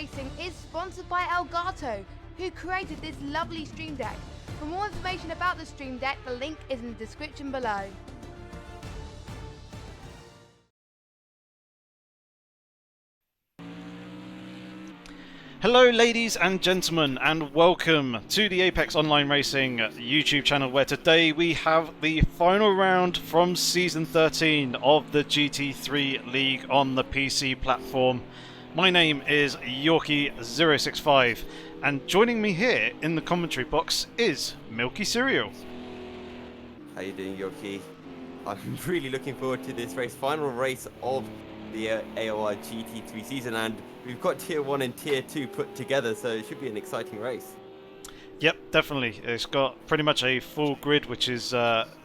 Racing is sponsored by Elgato, who created this lovely Stream Deck. For more information about the Stream Deck, the link is in the description below. Hello ladies and gentlemen, and welcome to the Apex Online Racing YouTube channel, where today we have the final round from Season 13 of the GT3 League on the PC platform. My name is Yorkie065, and joining me here in the commentary box is MilkyCereal. How you doing, Yorkie? I'm really looking forward to this race, final race of the AOR GT3 season, and we've got Tier 1 and Tier 2 put together, so it should be an exciting race. Yep, definitely. It's got pretty much a full grid, which is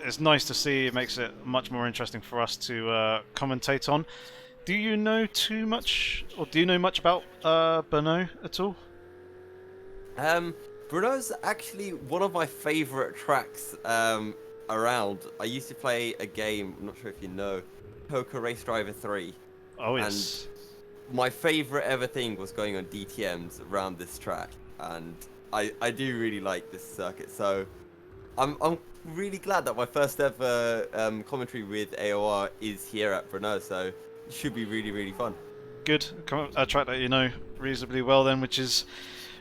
it's nice to see. It makes it much more interesting for us to commentate on. Do you know too much, or do you know much about Brno at all? Brno's actually one of my favourite tracks around. I used to play a game, I'm not sure if you know, Poker Race Driver 3. Oh yes. And my favourite ever thing was going on DTMs around this track, and I do really like this circuit. So I'm really glad that my first ever commentary with AOR is here at Brno. So it should be really fun. Good. A track that you know reasonably well then, which is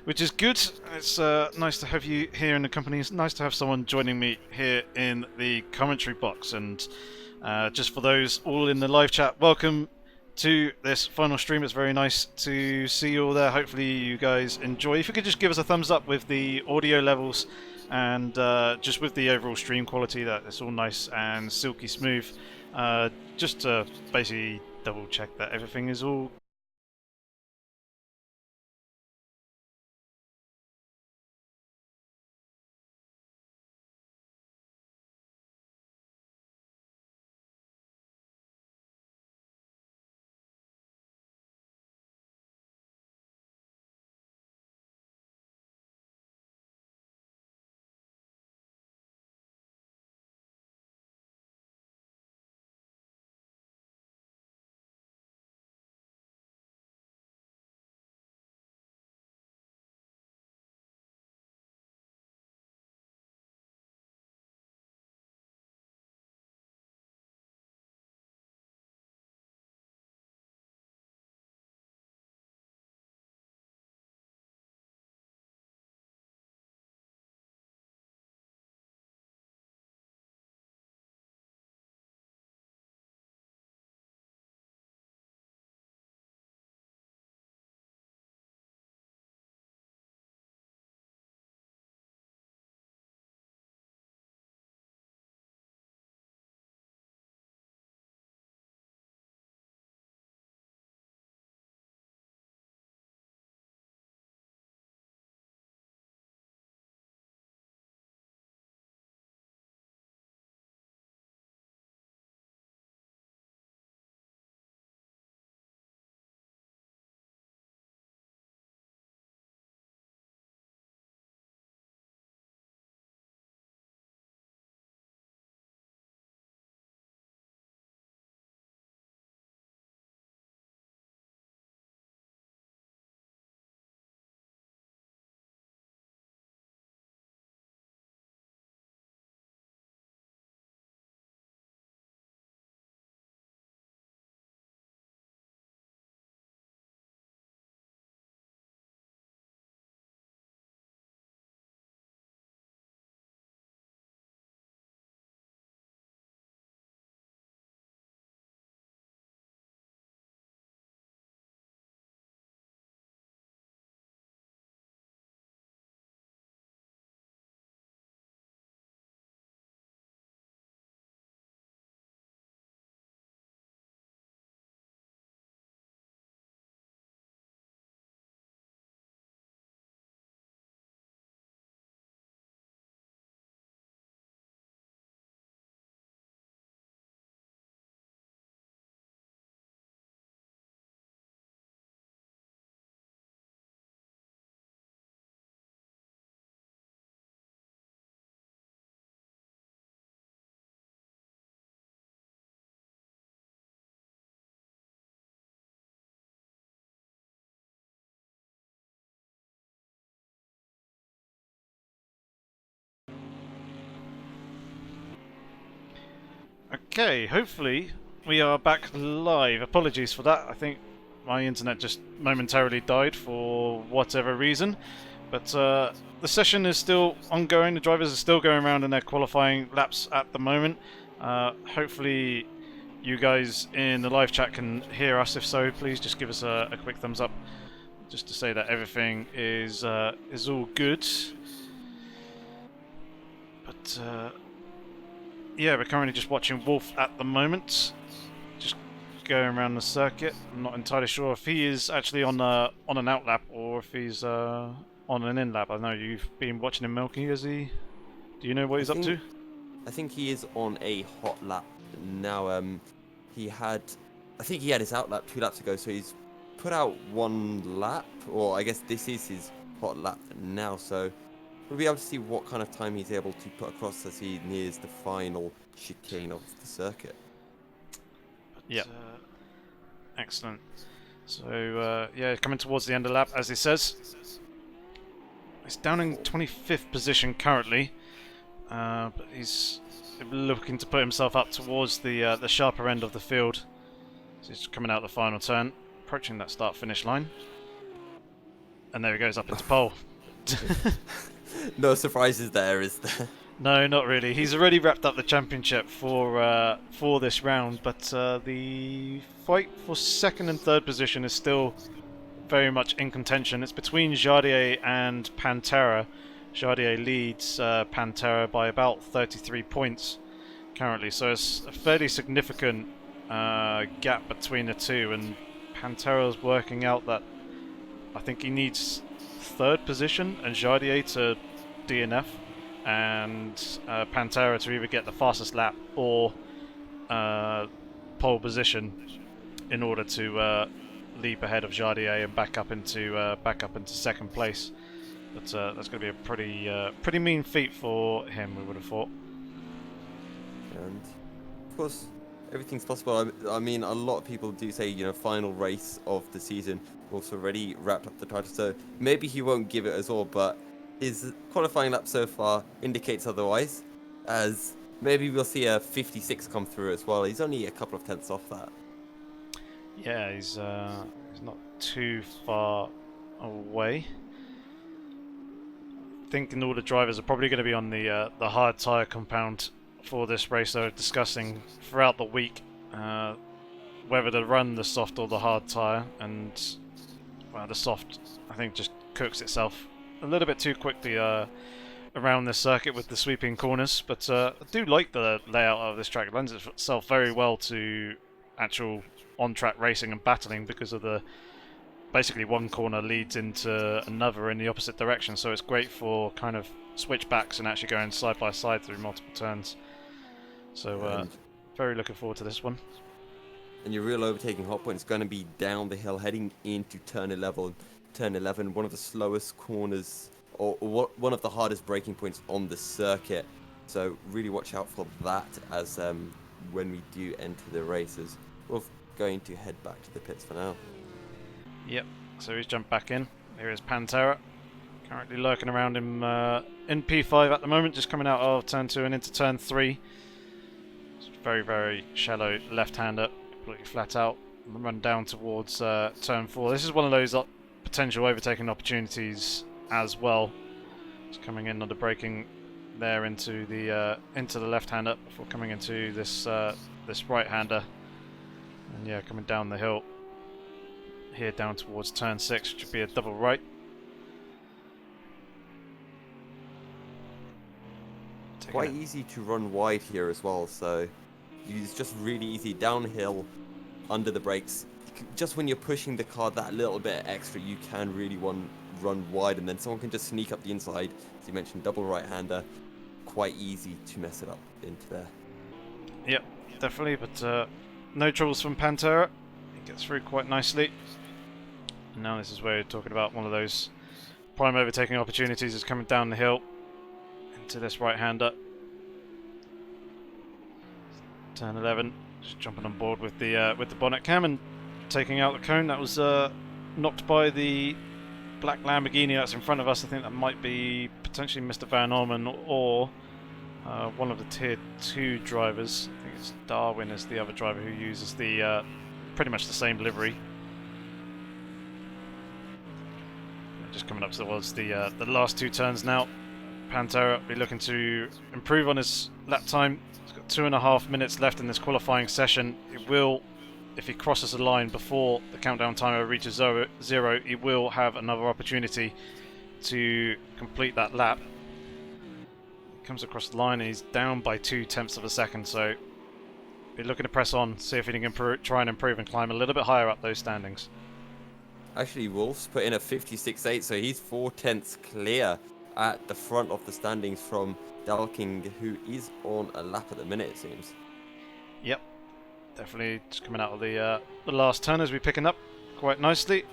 good. It's nice to have you here in the company. It's nice to have someone joining me here in the commentary box. And just for those all in the live chat, welcome to this final stream. It's very nice to see you all there. Hopefully you guys enjoy. If you could just give us a thumbs up with the audio levels and just with the overall stream quality, that it's all nice and silky smooth. Just to basically double check that everything is all Okay, hopefully we are back live. Apologies for that. I think my internet just momentarily died for whatever reason. But the session is still ongoing. The drivers are still going around in their qualifying laps at the moment. Hopefully you guys in the live chat can hear us. If so, please just give us a quick thumbs up, just to say that everything is all good. But yeah, we're currently just watching Wolf at the moment, just going around the circuit. I'm not entirely sure if he is actually on an out lap or if he's on an in lap. I know you've been watching him, Milky. Is he? Do you know what he's up to? I think he is on a hot lap now. I think he had his out lap 2 laps ago, so he's put out 1 lap, or I guess this is his hot lap now. So we'll be able to see what kind of time he's able to put across as he nears the final chicane of the circuit. Yeah. Excellent. So, yeah, coming towards the end of the lap, as he says. He's down in 25th position currently, but he's looking to put himself up towards the sharper end of the field. So he's coming out the final turn, approaching that start-finish line. And there he goes, up into pole. No surprises there, is there? No, not really. He's already wrapped up the championship for this round, but the fight for second and third position is still very much in contention. It's between Jardier and Pantera. Jardier leads Pantera by about 33 points currently, so it's a fairly significant gap between the two, and Pantera's working out that I think he needs third position and Jardier to DNF, and Pantera to either get the fastest lap or pole position in order to leap ahead of Jardier and back up into second place. But that's going to be a pretty mean feat for him, we would have thought. And of course, everything's possible. I mean, a lot of people do say, you know, final race of the season. Wolf's already wrapped up the title, so maybe he won't give it as all, but his qualifying lap so far indicates otherwise, as maybe we'll see a 56 come through as well. He's only a couple of tenths off that. Yeah, he's not too far away. Thinking all the drivers are probably going to be on the hard tyre compound for this race. They're discussing throughout the week whether to run the soft or the hard tyre, and well, the soft I think just cooks itself a little bit too quickly around this circuit with the sweeping corners. But I do like the layout of this track. It lends itself very well to actual on-track racing and battling because of the basically one corner leads into another in the opposite direction, so it's great for kind of switchbacks and actually going side by side through multiple turns. So very looking forward to this one. And your real overtaking hot point is going to be down the hill heading into turn 11. Turn 11, one of the slowest corners, or one of the hardest braking points on the circuit. So really watch out for that as when we do enter the races. We're going to head back to the pits for now. Yep, so he's jumped back in. Here is Pantera, currently lurking around him in P5 at the moment, just coming out of turn 2 and into turn 3. It's very, very shallow left-hander, completely flat out, and run down towards turn 4. This is one of those potential overtaking opportunities as well. It's coming in on the braking there into the left-hander before coming into this right-hander, and yeah, coming down the hill here down towards turn 6, which would be a double right. Quite easy to run wide here as well, so it's just really easy downhill under the brakes. Just when you're pushing the car that little bit extra, you can really run wide, and then someone can just sneak up the inside. As you mentioned, double right-hander, quite easy to mess it up into there. Yep, definitely, but no troubles from Pantera. He gets through quite nicely. And now this is where you're talking about one of those prime overtaking opportunities is coming down the hill into this right-hander. Turn 11, just jumping on board with the bonnet cam and taking out the cone. That was knocked by the black Lamborghini that's in front of us. I think that might be potentially Mr. Van Orman or one of the Tier 2 drivers. I think it's Darwin is the other driver who uses the pretty much the same livery. Just coming up towards the last 2 turns now. Pantera will be looking to improve on his lap time. He's got 2.5 minutes left in this qualifying session. It will, if he crosses the line before the countdown timer reaches zero, he will have another opportunity to complete that lap. He comes across the line and he's down by 0.2 of a second, so be looking to press on, see if he can try and improve and climb a little bit higher up those standings. Actually, Wolf's put in a 56.8, so he's 0.4 clear at the front of the standings from Dalking, who is on a lap at the minute, it seems. Yep, definitely just coming out of the last turn as we're picking up quite nicely.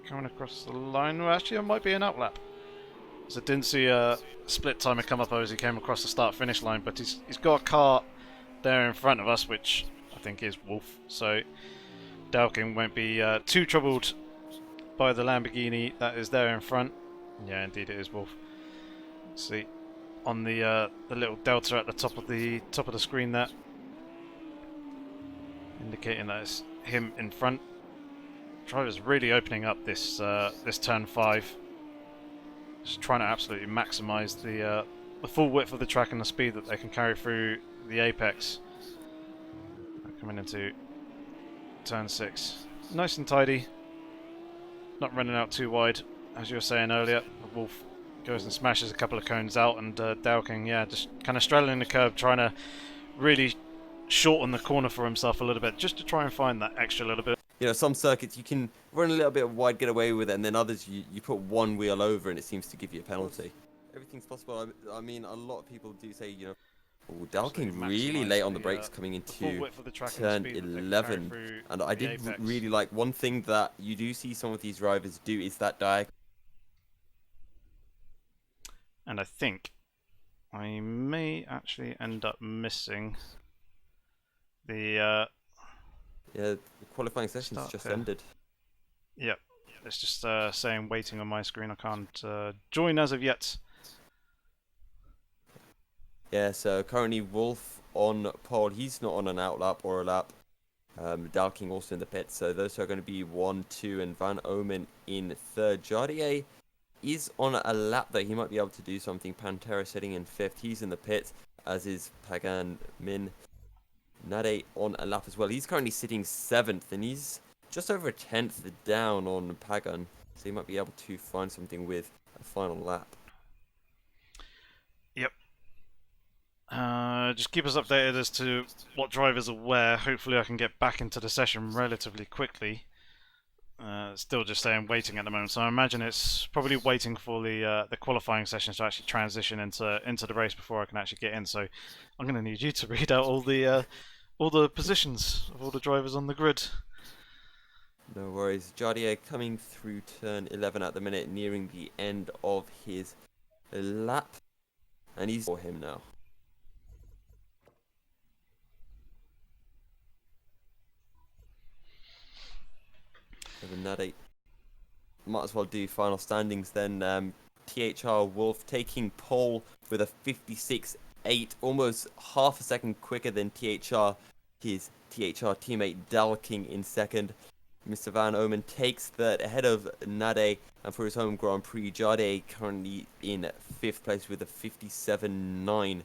Coming across the line, well, actually, it might be an outlap. So I didn't see a split timer come up as he came across the start-finish line, but he's got a car there in front of us, which I think is Wolf. So Dalking won't be too troubled by the Lamborghini that is there in front. Yeah, indeed, it is Wolf. Let's see on the little delta at the top of the screen there, indicating that it's him in front. Driver's really opening up this this turn 5. Just trying to absolutely maximise the full width of the track and the speed that they can carry through the apex. Coming into turn 6, nice and tidy, not running out too wide. As you were saying earlier, the Wolf goes and smashes a couple of cones out, and Dalking, yeah, just kind of straddling the curb, trying to really shorten the corner for himself a little bit, just to try and find that extra little bit. You know, some circuits you can run a little bit wide, get away with it, and then others you put one wheel over and it seems to give you a penalty. Everything's possible. I mean, a lot of people do say, you know, oh, Dalking really late on the brakes coming into turn 11. And I did really like one thing that you do see some of these drivers do is that diagonal. And I think I may actually end up missing the yeah, the qualifying session's just ended. Yep, it's just saying waiting on my screen. I can't join as of yet. Yeah, so currently Wolf on pole. He's not on an outlap or a lap. Dalking also in the pits, so those are going to be 1, 2, and Van Omen in third. Jardier is on a lap though. He might be able to do something. Pantera sitting in 5th. He's in the pits, as is Pagan Min. Nade on a lap as well. He's currently sitting 7th, and he's just over a 10th down on Pagan, so he might be able to find something with a final lap. Yep. Just keep us updated as to what drivers are where. Hopefully I can get back into the session relatively quickly. Still just saying waiting at the moment, so I imagine it's probably waiting for the qualifying sessions to actually transition into the race before I can actually get in. So I'm going to need you to read out all the positions of all the drivers on the grid. No worries. Jardier coming through turn 11 at the minute, nearing the end of his lap, and he's for him now. Nade might as well do final standings then. THR Wolf taking pole with a 56.8, almost half a second quicker than THR. His THR teammate Dalking in second. Mr. Van Omen takes third ahead of Nade, and for his home Grand Prix, Jade currently in 5th place with a 57.9.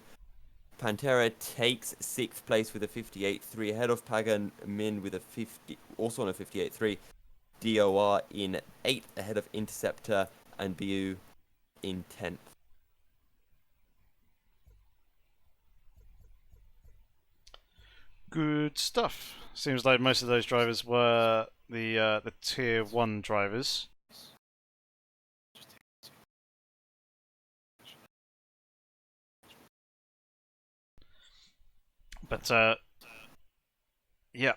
Pantera takes 6th place with a 58.3 ahead of Pagan Min with a 50, also on a 58.3. DOR in 8th ahead of Interceptor, and BU in 10th. Good stuff. Seems like most of those drivers were the Tier 1 drivers. But yeah,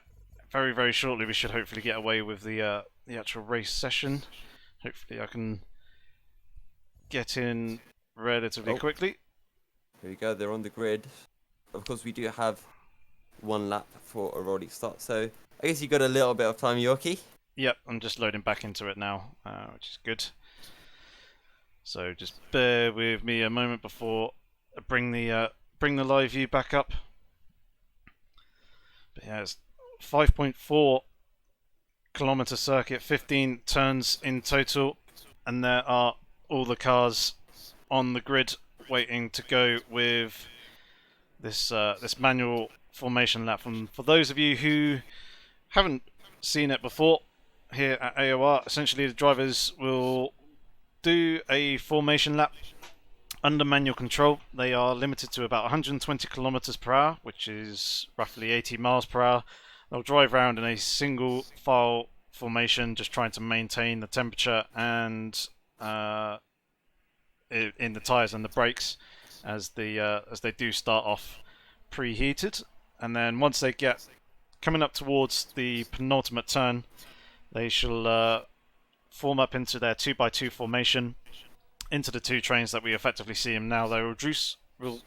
very, very shortly we should hopefully get away with the actual race session. Hopefully I can get in relatively quickly. Here we go, they're on the grid. Of course, we do have one lap for a rolling start, so I guess you got a little bit of time, Yorkie. Yep, I'm just loading back into it now, which is good. So just bear with me a moment before bring the live view back up. But yeah, it's 5.4 kilometer circuit, 15 turns in total, and there are all the cars on the grid waiting to go with this this manual formation lap. And for those of you who haven't seen it before, here at AOR, essentially the drivers will do a formation lap under manual control. They are limited to about 120 kilometers per hour, which is roughly 80 miles per hour. They'll drive around in a single file formation, just trying to maintain the temperature and in the tyres and the brakes as they do start off preheated. And then once they get coming up towards the penultimate turn, they shall form up into their 2x2 formation into the two trains that we effectively see them now. They will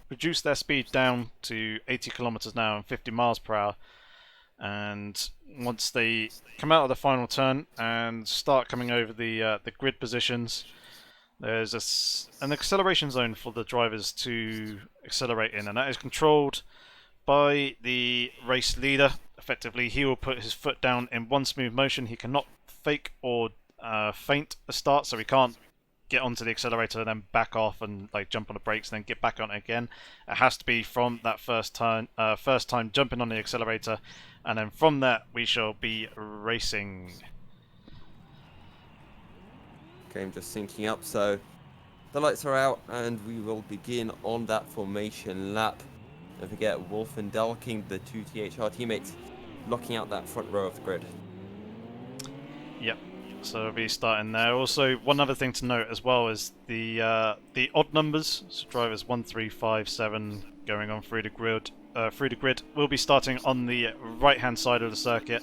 reduce their speed down to 80 kilometers an hour and 50 miles per hour. And once they come out of the final turn and start coming over the grid positions, there's an acceleration zone for the drivers to accelerate in, and that is controlled by the race leader. Effectively, he will put his foot down in one smooth motion. He cannot fake or feint a start, so he can't get onto the accelerator and then back off and like jump on the brakes and then get back on it again. It has to be from that first time jumping on the accelerator, and then from that we shall be racing. Okay, I'm just syncing up, so the lights are out and we will begin on that formation lap. Don't forget Wolf and Dalking, the two THR teammates, blocking out that front row of the grid. Yep. So we'll be starting there. Also, one other thing to note as well is the odd numbers. So drivers 1, 3, 5, 7 going on through the grid. Will be starting on the right-hand side of the circuit.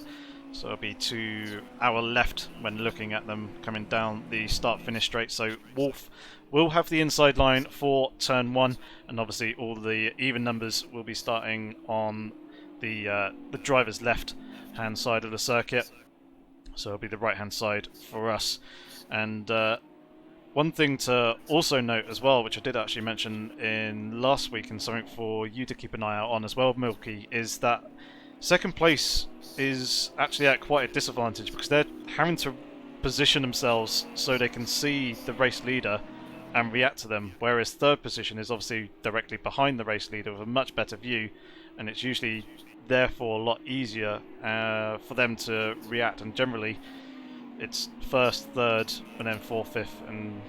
So it'll be to our left when looking at them coming down the start-finish straight. So Wolf will have the inside line for turn 1, and obviously all the even numbers will be starting on the driver's left-hand side of the circuit. So it'll be the right-hand side for us. And one thing to also note as well, which I did actually mention in last week and something for you to keep an eye out on as well, Milky, is that second place is actually at quite a disadvantage because they're having to position themselves so they can see the race leader and react to them, whereas third position is obviously directly behind the race leader with a much better view, and it's usually therefore a lot easier for them to react, and generally it's first, third, and then fourth, fifth, and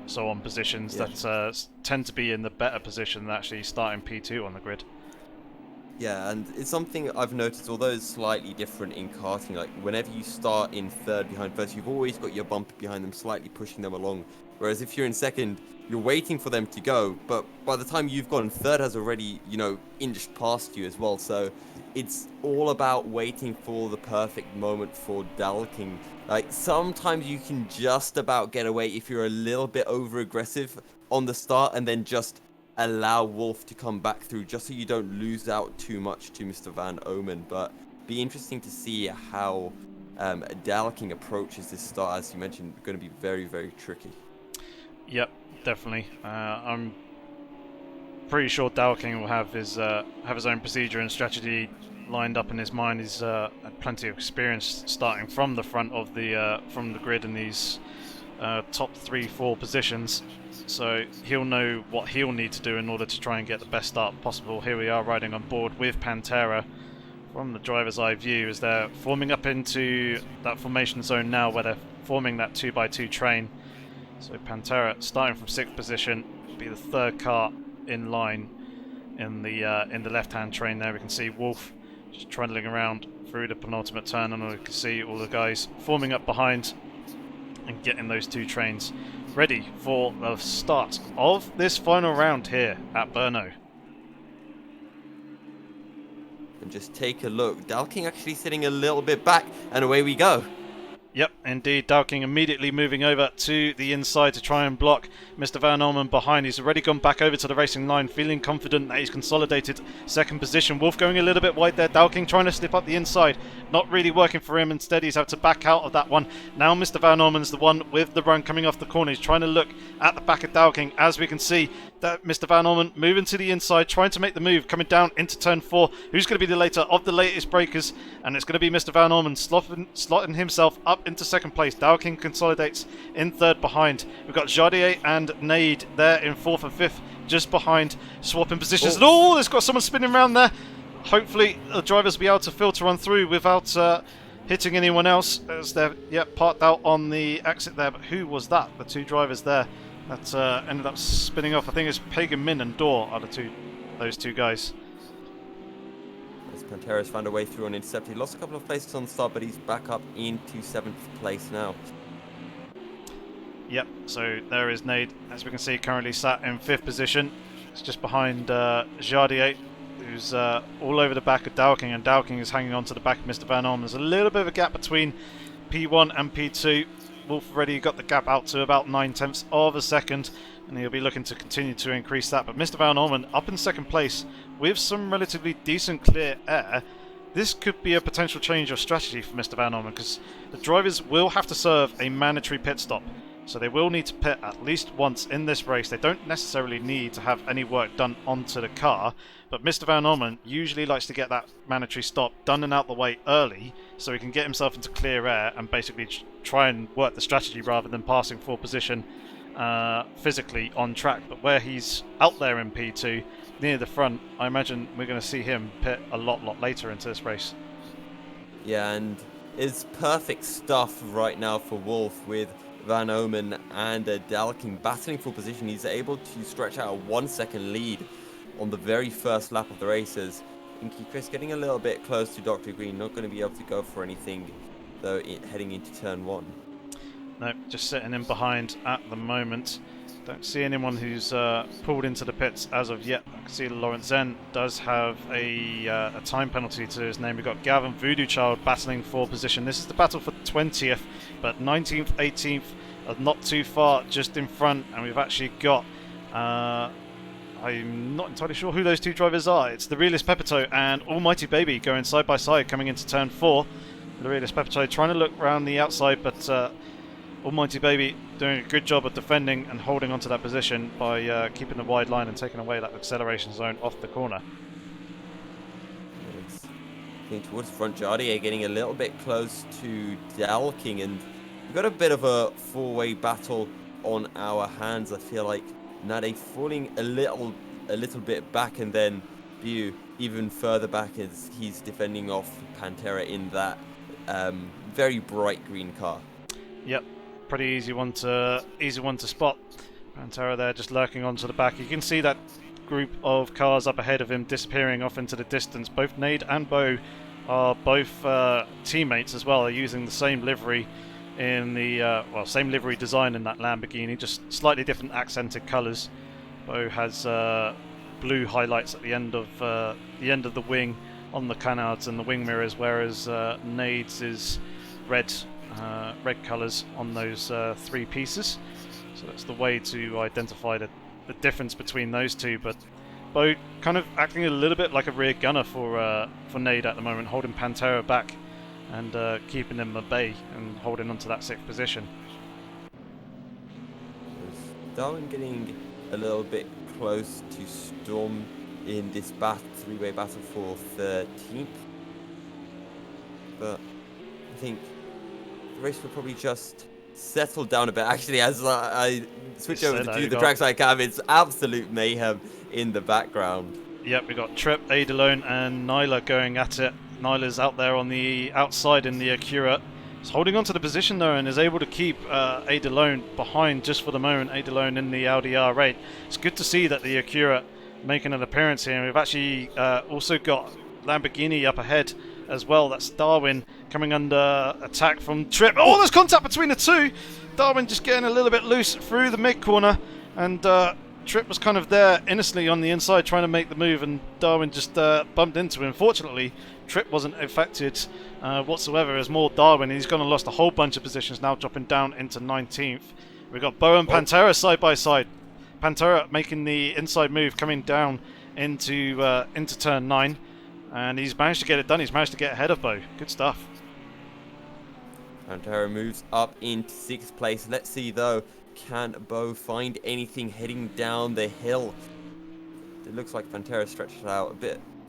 so on positions that tend to be in the better position than actually starting P2 on the grid. Yeah, and it's something I've noticed, although it's slightly different in karting, like whenever you start in third behind first, you've always got your bumper behind them, slightly pushing them along. Whereas if you're in second, you're waiting for them to go, but by the time you've gone, third has already, inched past you as well. So it's all about waiting for the perfect moment for dalking. Like, sometimes you can just about get away if you're a little bit over-aggressive on the start and then just allow Wolf to come back through just so you don't lose out too much to Mr. Van Omen. But be interesting to see how dalking approaches this start. As you mentioned, going to be very, very tricky. Yep, definitely. I'm pretty sure Dalking will have his own procedure and strategy lined up in his mind. He's had plenty of experience starting from the front of the from the grid in these top 3-4 positions, so he'll know what he'll need to do in order to try and get the best start possible. Here we are riding on board with Pantera from the driver's eye view as they're forming up into that formation zone now, where they're forming that 2x2 train. So Pantera starting from 6th position, will be the third car in line in the left-hand train there. We can see Wolf just trundling around through the penultimate turn, and we can see all the guys forming up behind and getting those two trains ready for the start of this final round here at Brno. And just take a look, Dalking actually sitting a little bit back, and away we go. Yep, indeed. Dalking immediately moving over to the inside to try and block Mr. Van Olmen behind. He's already gone back over to the racing line, feeling confident that he's consolidated second position. Wolf going a little bit wide there. Dalking trying to slip up the inside. Not really working for him. Instead, he's had to back out of that one. Now Mr. Van Olmen's the one with the run coming off the corner. He's trying to look at the back of Dalking. As we can see, Mr. Van Orman moving to the inside, trying to make the move, coming down into turn 4. Who's going to be the later of the latest breakers? And it's going to be Mr. Van Orman slotting himself up into second place. Dowking consolidates in third behind. We've got Jardier and Nade there in fourth and fifth, just behind, swapping positions. And oh, there's got someone spinning around there. Hopefully the drivers will be able to filter on through without hitting anyone else, as they're parked out on the exit there. But who was that? The two drivers there that ended up spinning off. I think it's Pagan Min and Dor are those two guys. As Pantera's found a way through on intercept. He lost a couple of places on the start, but he's back up into 7th place now. Yep, so there is Nade, as we can see, currently sat in 5th position. It's just behind Jardier, who's all over the back of Dowking, and Dowking is hanging on to the back of Mr. Van Orman. There's a little bit of a gap between P1 and P2. Wolf already got the gap out to about 9/10 of a second, and he'll be looking to continue to increase that. But Mr. Van Orman up in 2nd place with some relatively decent clear air. This could be a potential change of strategy for Mr. Van Orman, because the drivers will have to serve a mandatory pit stop. So they will need to pit at least once in this race. They don't necessarily need to have any work done onto the car, but Mr. Van Orman usually likes to get that mandatory stop done and out the way early, so he can get himself into clear air and basically try and work the strategy rather than passing for position physically on track. But where he's out there in P2 near the front, I imagine we're going to see him pit a lot later into this race. Yeah, and it's perfect stuff right now for Wolf with Van Orman and Dalking battling for position. He's able to stretch out a 1 second lead on the very first lap of the races. Inky Chris getting a little bit close to Dr. Green, not going to be able to go for anything though heading into turn 1. No, just sitting in behind at the moment. Don't see anyone who's pulled into the pits as of yet. I can see Lawrence Zen does have a time penalty to his name. We've got Gavin Voodoo Child battling for position. This is the battle for 20th, but 19th, 18th are not too far, just in front. And we've actually got, I'm not entirely sure who those two drivers are. It's the Realist Pepito and Almighty Baby going side by side coming into turn 4. The Realist Pepito trying to look around the outside, but Almighty Baby doing a good job of defending and holding onto that position by keeping the wide line and taking away that acceleration zone off the corner. Getting towards the front, Jardier getting a little bit close to Dalking, and we've got a bit of a four-way battle on our hands. I feel like Nade falling a little bit back, and then Bew even further back as he's defending off Pantera in that very bright green car. Yep. Pretty easy one to spot. Pantera there just lurking onto the back. You can see that group of cars up ahead of him disappearing off into the distance. Both Nade and Bo are both teammates as well. They're using the same livery in the same livery design in that Lamborghini, just slightly different accented colours. Bo has blue highlights at the end of the wing on the canards and the wing mirrors, whereas Nade's is red colours on those 3 pieces. So that's the way to identify the difference between those two. But Bo kind of acting a little bit like a rear gunner for Nade at the moment, holding Pantera back and keeping him at bay and holding onto that 6th position. Darwin getting a little bit close to Storm in this 3-way battle for 13th. But I think the race will probably just settle down a bit. Actually, as I switch over to the trackside cam, it's absolute mayhem in the background. Yep, we've got Trip, Adalone and Nyla going at it. Nyla's out there on the outside in the Acura. He's holding on to the position though and is able to keep Adalone behind just for the moment. Adalone in the Audi R8. It's good to see that the Acura making an appearance here. And we've actually also got Lamborghini up ahead as well. That's Darwin coming under attack from Trip. Oh, there's contact between the two. Darwin just getting a little bit loose through the mid corner, and Trip was kind of there innocently on the inside trying to make the move, and Darwin just bumped into him. Fortunately, Trip wasn't affected whatsoever. As more Darwin, he's gone and lost a whole bunch of positions, now dropping down into 19th. We've got Bo and Pantera side by side. Pantera making the inside move, coming down into turn 9. And he's managed to get it done. He's managed to get ahead of Bo. Good stuff. Pantera moves up into 6th place. Let's see though, can Bo find anything heading down the hill? It looks like Pantera stretched out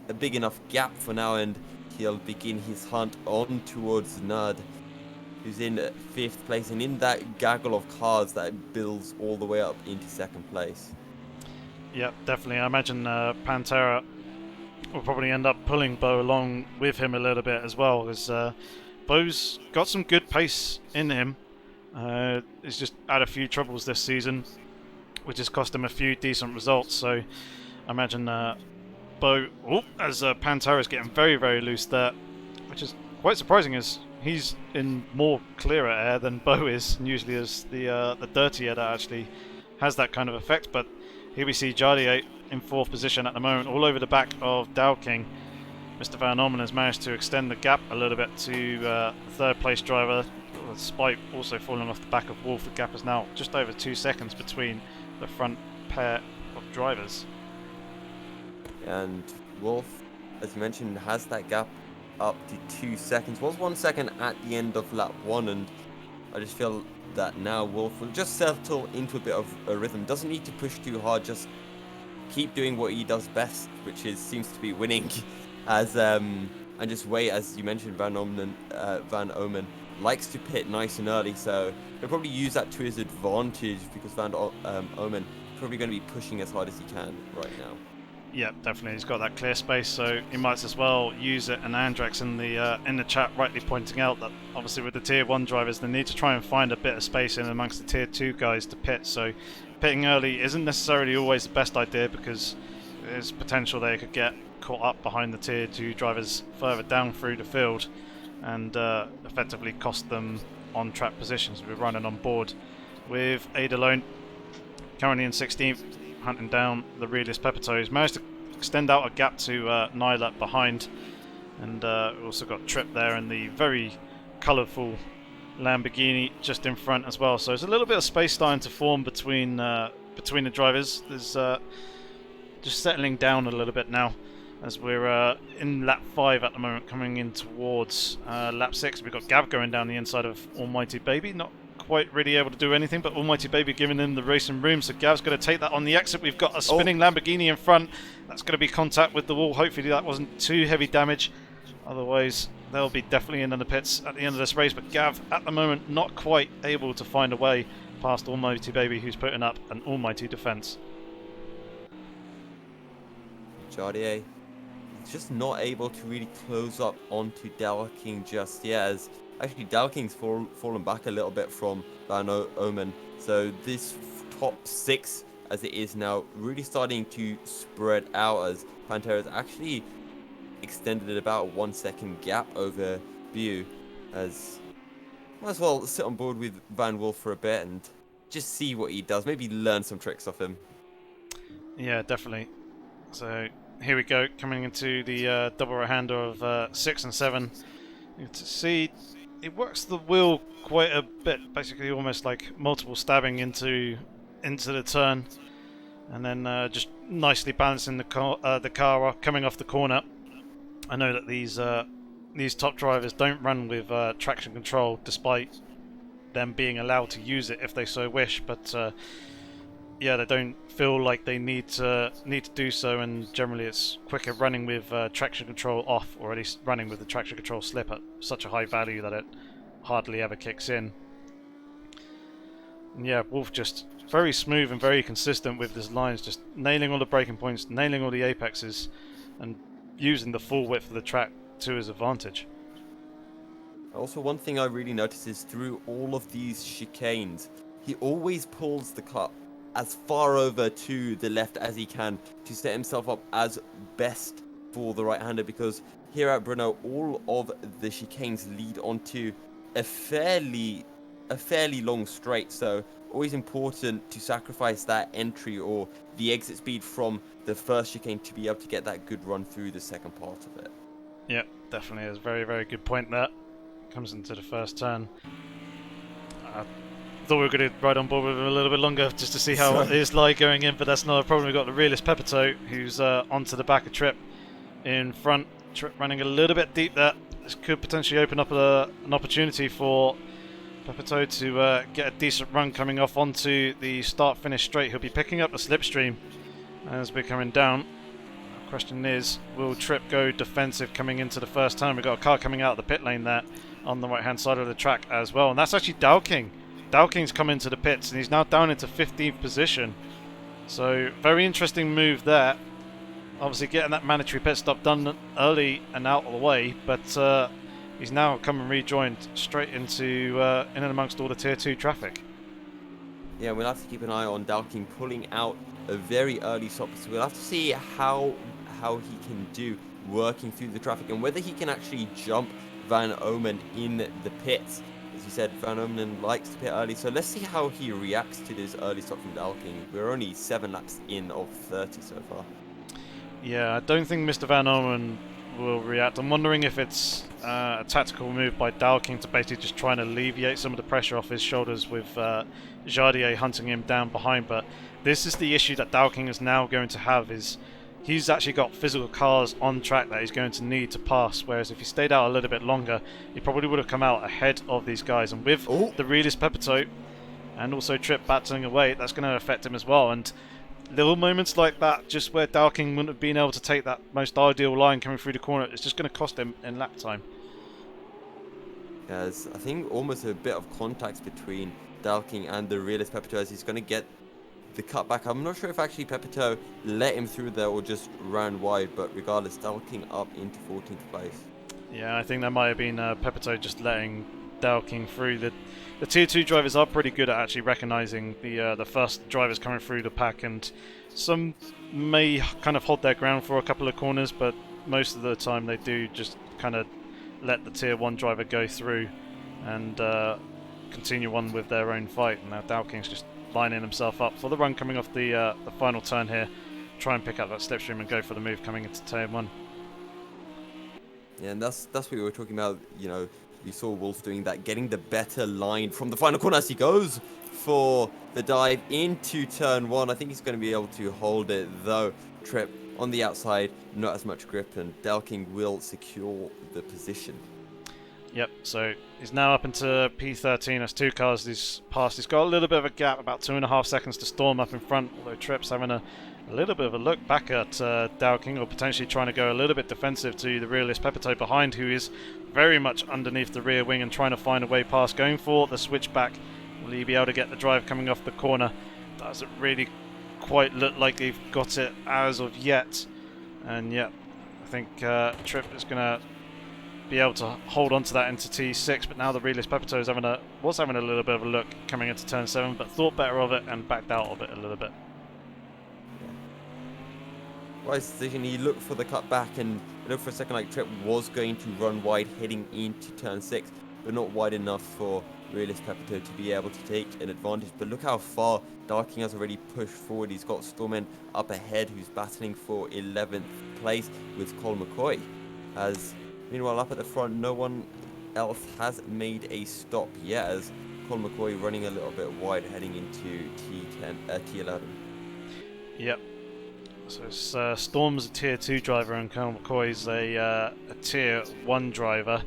a big enough gap for now, and he'll begin his hunt on towards Nud, who's in 5th place, and in that gaggle of cars that builds all the way up into 2nd place. Yeah, definitely. I imagine Pantera will probably end up pulling Bo along with him a little bit as well, because Bo's got some good pace in him. He's just had a few troubles this season, which has cost him a few decent results. So I imagine Bo, as Pantera's getting very, very loose there, which is quite surprising, as he's in more clearer air than Bo is, and usually is the dirty air that actually has that kind of effect. But here we see Jardier in 4th position at the moment, all over the back of Dow King. Mr. Van Ormen has managed to extend the gap a little bit to the 3rd place driver, despite also falling off the back of Wolf. The gap is now just over 2 seconds between the front pair of drivers. And Wolf, as you mentioned, has that gap up to 2 seconds. Was 1 second at the end of lap 1, and I just feel that now Wolf will just settle into a bit of a rhythm. Doesn't need to push too hard, just keep doing what he does best, which seems to be winning. And just wait, as you mentioned, Van Omen likes to pit nice and early, so he'll probably use that to his advantage, because Van Omen is probably going to be pushing as hard as he can right now. Yeah, definitely. He's got that clear space, so he might as well use it. And Andrax in the chat rightly pointing out that obviously with the Tier 1 drivers, they need to try and find a bit of space in amongst the Tier 2 guys to pit. So pitting early isn't necessarily always the best idea, because there's potential they could get caught up behind the Tier 2 drivers further down through the field and effectively cost them on-track positions. We're running on board with Adalone, currently in 16th, hunting down the realist Peppertoes. Managed to extend out a gap to Nyla behind, and also got Trip there in the very colourful Lamborghini just in front as well. So there's a little bit of space starting to form between the drivers. There's just settling down a little bit now, as we're in lap 5 at the moment, coming in towards lap 6. We've got Gav going down the inside of Almighty Baby, not quite really able to do anything, but Almighty Baby giving him the racing room, so Gav's going to take that on the exit. We've got a spinning Lamborghini in front. That's going to be contact with the wall. Hopefully that wasn't too heavy damage, otherwise they'll be definitely in the pits at the end of this race. But Gav at the moment not quite able to find a way past Almighty Baby, who's putting up an almighty defense. Jardier just not able to really close up onto Dow King just yet, as actually Dow King's fallen back a little bit from Van Omen. So this top 6 as it is now really starting to spread out, as Pantera's actually extended about a 1 second gap over View, as might as well sit on board with Van Wolf for a bit and just see what he does, maybe learn some tricks off him. Yeah, definitely. So here we go, coming into the double right-hander of 6 and 7. You can see it works the wheel quite a bit, basically almost like multiple stabbing into the turn, and then just nicely balancing the car coming off the corner. I know that these top drivers don't run with traction control, despite them being allowed to use it if they so wish, but yeah, they don't feel like they need to do so, and generally it's quicker running with traction control off, or at least running with the traction control slip at such a high value that it hardly ever kicks in. And yeah, Wolf just very smooth and very consistent with his lines, just nailing all the braking points, nailing all the apexes, and using the full width of the track to his advantage. Also, one thing I really noticed is through all of these chicanes, he always pulls the car as far over to the left as he can to set himself up as best for the right-hander, because here at Brno, all of the chicanes lead onto a fairly long straight, so always important to sacrifice that entry or the exit speed from the first chicane to be able to get that good run through the second part of it. Yeah, definitely is a very, very good point there. Comes into the first turn. Thought we were going to ride on board with him a little bit longer just to see how his lie going in, but that's not a problem. We've got the realist Peppertoe, who's onto the back of Trip in front. Trip running a little bit deep there. This could potentially open up an opportunity for Pepito to get a decent run coming off onto the start-finish straight. He'll be picking up the slipstream as we're coming down. The question is, will Trip go defensive coming into the first turn? We've got a car coming out of the pit lane there on the right-hand side of the track as well. And that's actually Dowking. Dowking's come into the pits and he's now down into 15th position. So, very interesting move there. Obviously getting that mandatory pit stop done early and out of the way, but he's now come and rejoined straight into in and amongst all the tier 2 traffic. Yeah, we'll have to keep an eye on Dalking pulling out a very early stop. So we'll have to see how he can do working through the traffic and whether he can actually jump Van Omen in the pits. As you said, Van Omen likes to pit early, so let's see how he reacts to this early stop from Dalking. We're only 7 laps in of 30 so far. Yeah, I don't think Mr. Van Omen will react. I'm wondering if it's a tactical move by Dalking to basically just try and alleviate some of the pressure off his shoulders with Jardier hunting him down behind. But this is the issue that Dalking is now going to have, is he's actually got physical cars on track that he's going to need to pass, whereas if he stayed out a little bit longer, he probably would have come out ahead of these guys. And with the realist Pepito and also Trip battling away, that's going to affect him as well. And little moments like that, just where Dalking wouldn't have been able to take that most ideal line coming through the corner, it's just going to cost him in lap time. Yeah, there's, I think, almost a bit of contact between Dalking and the realist Pepito as he's going to get the cutback. I'm not sure if actually Pepito let him through there or just ran wide, but regardless, Dalking up into 14th place. Yeah, I think that might have been Pepito just letting Dalking through. The tier 2 drivers are pretty good at actually recognising the first drivers coming through the pack, and some may kind of hold their ground for a couple of corners, but most of the time they do just kind of let the tier 1 driver go through and continue on with their own fight. And now Dalking's just lining himself up for the run coming off the final turn here, try and pick up that slipstream and go for the move coming into turn 1. Yeah, and that's what we were talking about. You know, we saw Wolf doing that, getting the better line from the final corner as he goes for the dive into turn 1. I think he's going to be able to hold it, though. Trip on the outside, not as much grip, and Dalking will secure the position. Yep, so he's now up into P13. That's 2 cars he's passed. He's got a little bit of a gap, about 2.5 seconds to Storm up in front, although Trip's having a little bit of a look back at Dalking, or potentially trying to go a little bit defensive to the realist Pepito behind, who is very much underneath the rear wing and trying to find a way past, going for the switchback. Will he be able to get the drive coming off the corner? Doesn't really quite look like they've got it as of yet. And yeah, I think Trip is going to be able to hold on to that into T6, but now the realist Pepito is was having a little bit of a look coming into turn 7, but thought better of it and backed out of it a little bit. Wise decision. He looked for the cut back, and it looked for a second like Trip was going to run wide heading into turn 6, but not wide enough for realist Pepito to be able to take an advantage. But look how far Dalking has already pushed forward. He's got Stormen up ahead, who's battling for 11th place with Cole McCoy. As meanwhile, up at the front, no one else has made a stop yet, as Cole McCoy running a little bit wide heading into T11. Yep. So it's, Storm's a tier 2 driver and Cole McCoy's a tier 1 driver.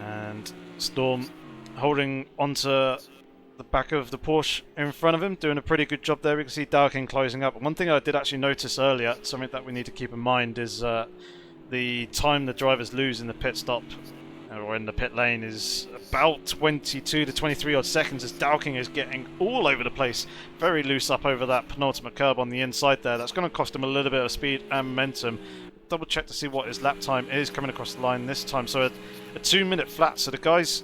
And Storm holding onto the back of the Porsche in front of him, doing a pretty good job there. We can see Dalking closing up. One thing I did actually notice earlier, something that we need to keep in mind, is the time the drivers lose in the pit stop or in the pit lane is about 22 to 23 odd seconds, as Dalking is getting all over the place, very loose up over that penultimate curb on the inside there. That's going to cost him a little bit of speed and momentum. Double check to see what his lap time is coming across the line this time. So a 2-minute flat. So the guys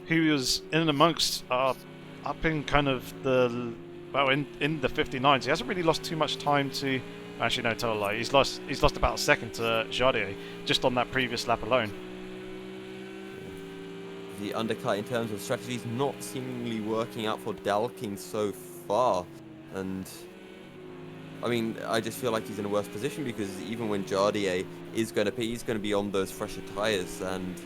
who was in and amongst are up in kind of the, well, in the 59s. He hasn't really lost too much time to, actually no, tell a lie. He's lost about a second to Jardier just on that previous lap alone. The undercut in terms of strategy is not seemingly working out for Dalking so far, and I mean, I just feel like he's in a worse position, because even when Jardier is going to pit, he's going to be on those fresher tyres, and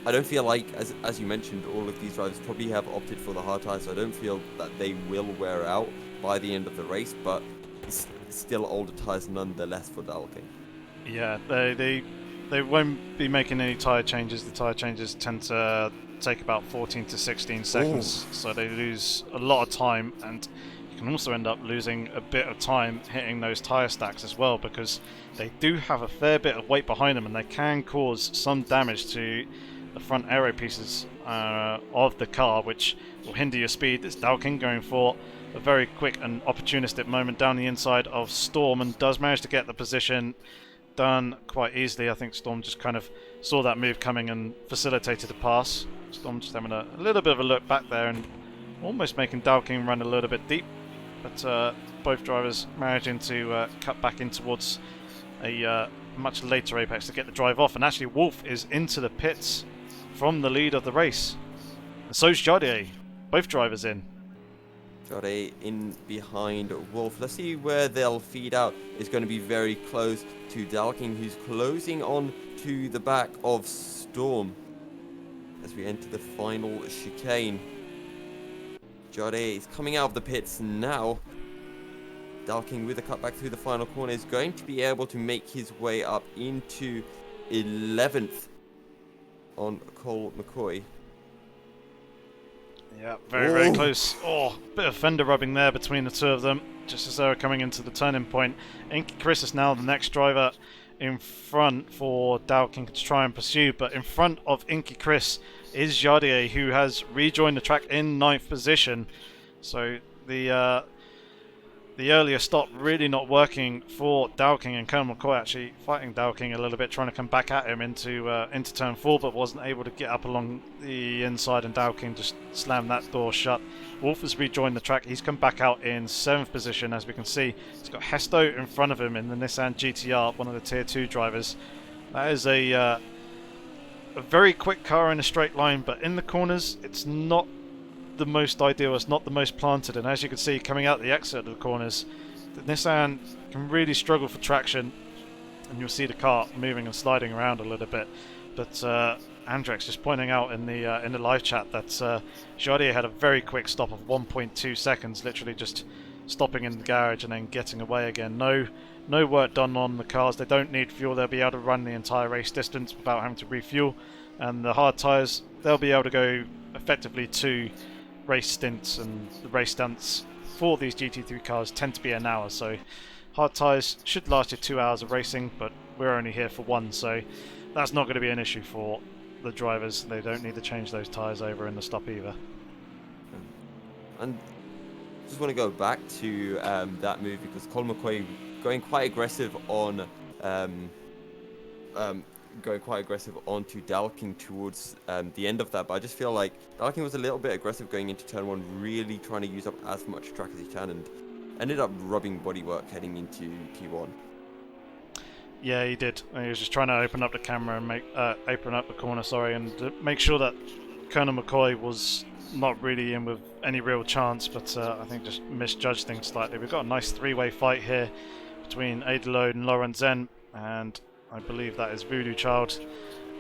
I don't feel like, as you mentioned, all of these drivers probably have opted for the hard tyres, so I don't feel that they will wear out by the end of the race, but it's still older tyres nonetheless for Dalking. Yeah, they won't be making any tyre changes. The tyre changes tend to take about 14 to 16 seconds, so they lose a lot of time, and you can also end up losing a bit of time hitting those tyre stacks as well, because they do have a fair bit of weight behind them and they can cause some damage to the front aero pieces of the car, which will hinder your speed. It's Dalkin going for a very quick and opportunistic moment down the inside of Storm, and does manage to get the position done quite easily. I think Storm just kind of saw that move coming and facilitated the pass. Storm just having a little bit of a look back there and almost making Dalkin run a little bit deep, but both drivers managing to cut back in towards a much later apex to get the drive off. And actually Wolf is into the pits from the lead of the race, and so's Jodier. Both drivers in. Jodier in behind Wolf. Let's see where they'll feed out. It's going to be very close to Dalkin, who's closing on to the back of Storm as we enter the final chicane. Jodier is coming out of the pits now. Dalkin with a cutback through the final corner is going to be able to make his way up into 11th on Cole McCoy. Yeah, very close. Oh, bit of fender rubbing there between the two of them, just as they were coming into the turning point. Inky Chris is now the next driver in front for Dalkin to try and pursue, but in front of Inky Chris is Jodier, who has rejoined the track in 9th position. So the earlier stop really not working for Dalkin, and Colonel McCoy actually fighting Dalkin a little bit, trying to come back at him into turn 4, but wasn't able to get up along the inside, and Dalkin just slammed that door shut. Wolf has rejoined the track. He's come back out in 7th position, as we can see. He's got Hesto in front of him in the Nissan GTR, one of the Tier 2 drivers. That is a very quick car in a straight line, but in the corners it's not the most ideal, it's not the most planted, and as you can see coming out the exit of the corners, the Nissan can really struggle for traction, and you'll see the car moving and sliding around a little bit. But Andrex just pointing out in the live chat that Jodier had a very quick stop of 1.2 seconds, literally just stopping in the garage and then getting away again. No work done on the cars. They don't need fuel. They'll be able to run the entire race distance without having to refuel, and the hard tyres, they'll be able to go effectively to race stints, and the race stunts for these GT3 cars tend to be an hour, so hard tyres should last you 2 hours of racing, but we're only here for 1, so that's not going to be an issue for the drivers. They don't need to change those tyres over in the stop either. And just want to go back to that move, because Colin McCoy going quite aggressive on onto Dalkin towards the end of that, but I just feel like Dalkin was a little bit aggressive going into turn 1, really trying to use up as much track as he can, and ended up rubbing bodywork heading into T1. Yeah, he did. He was just trying to open up the camera and open up the corner, and make sure that Colonel McCoy was not really in with any real chance, but I think just misjudged things slightly. We've got a nice 3-way fight here between Adelode and Lorenzen, and I believe that is Voodoo Child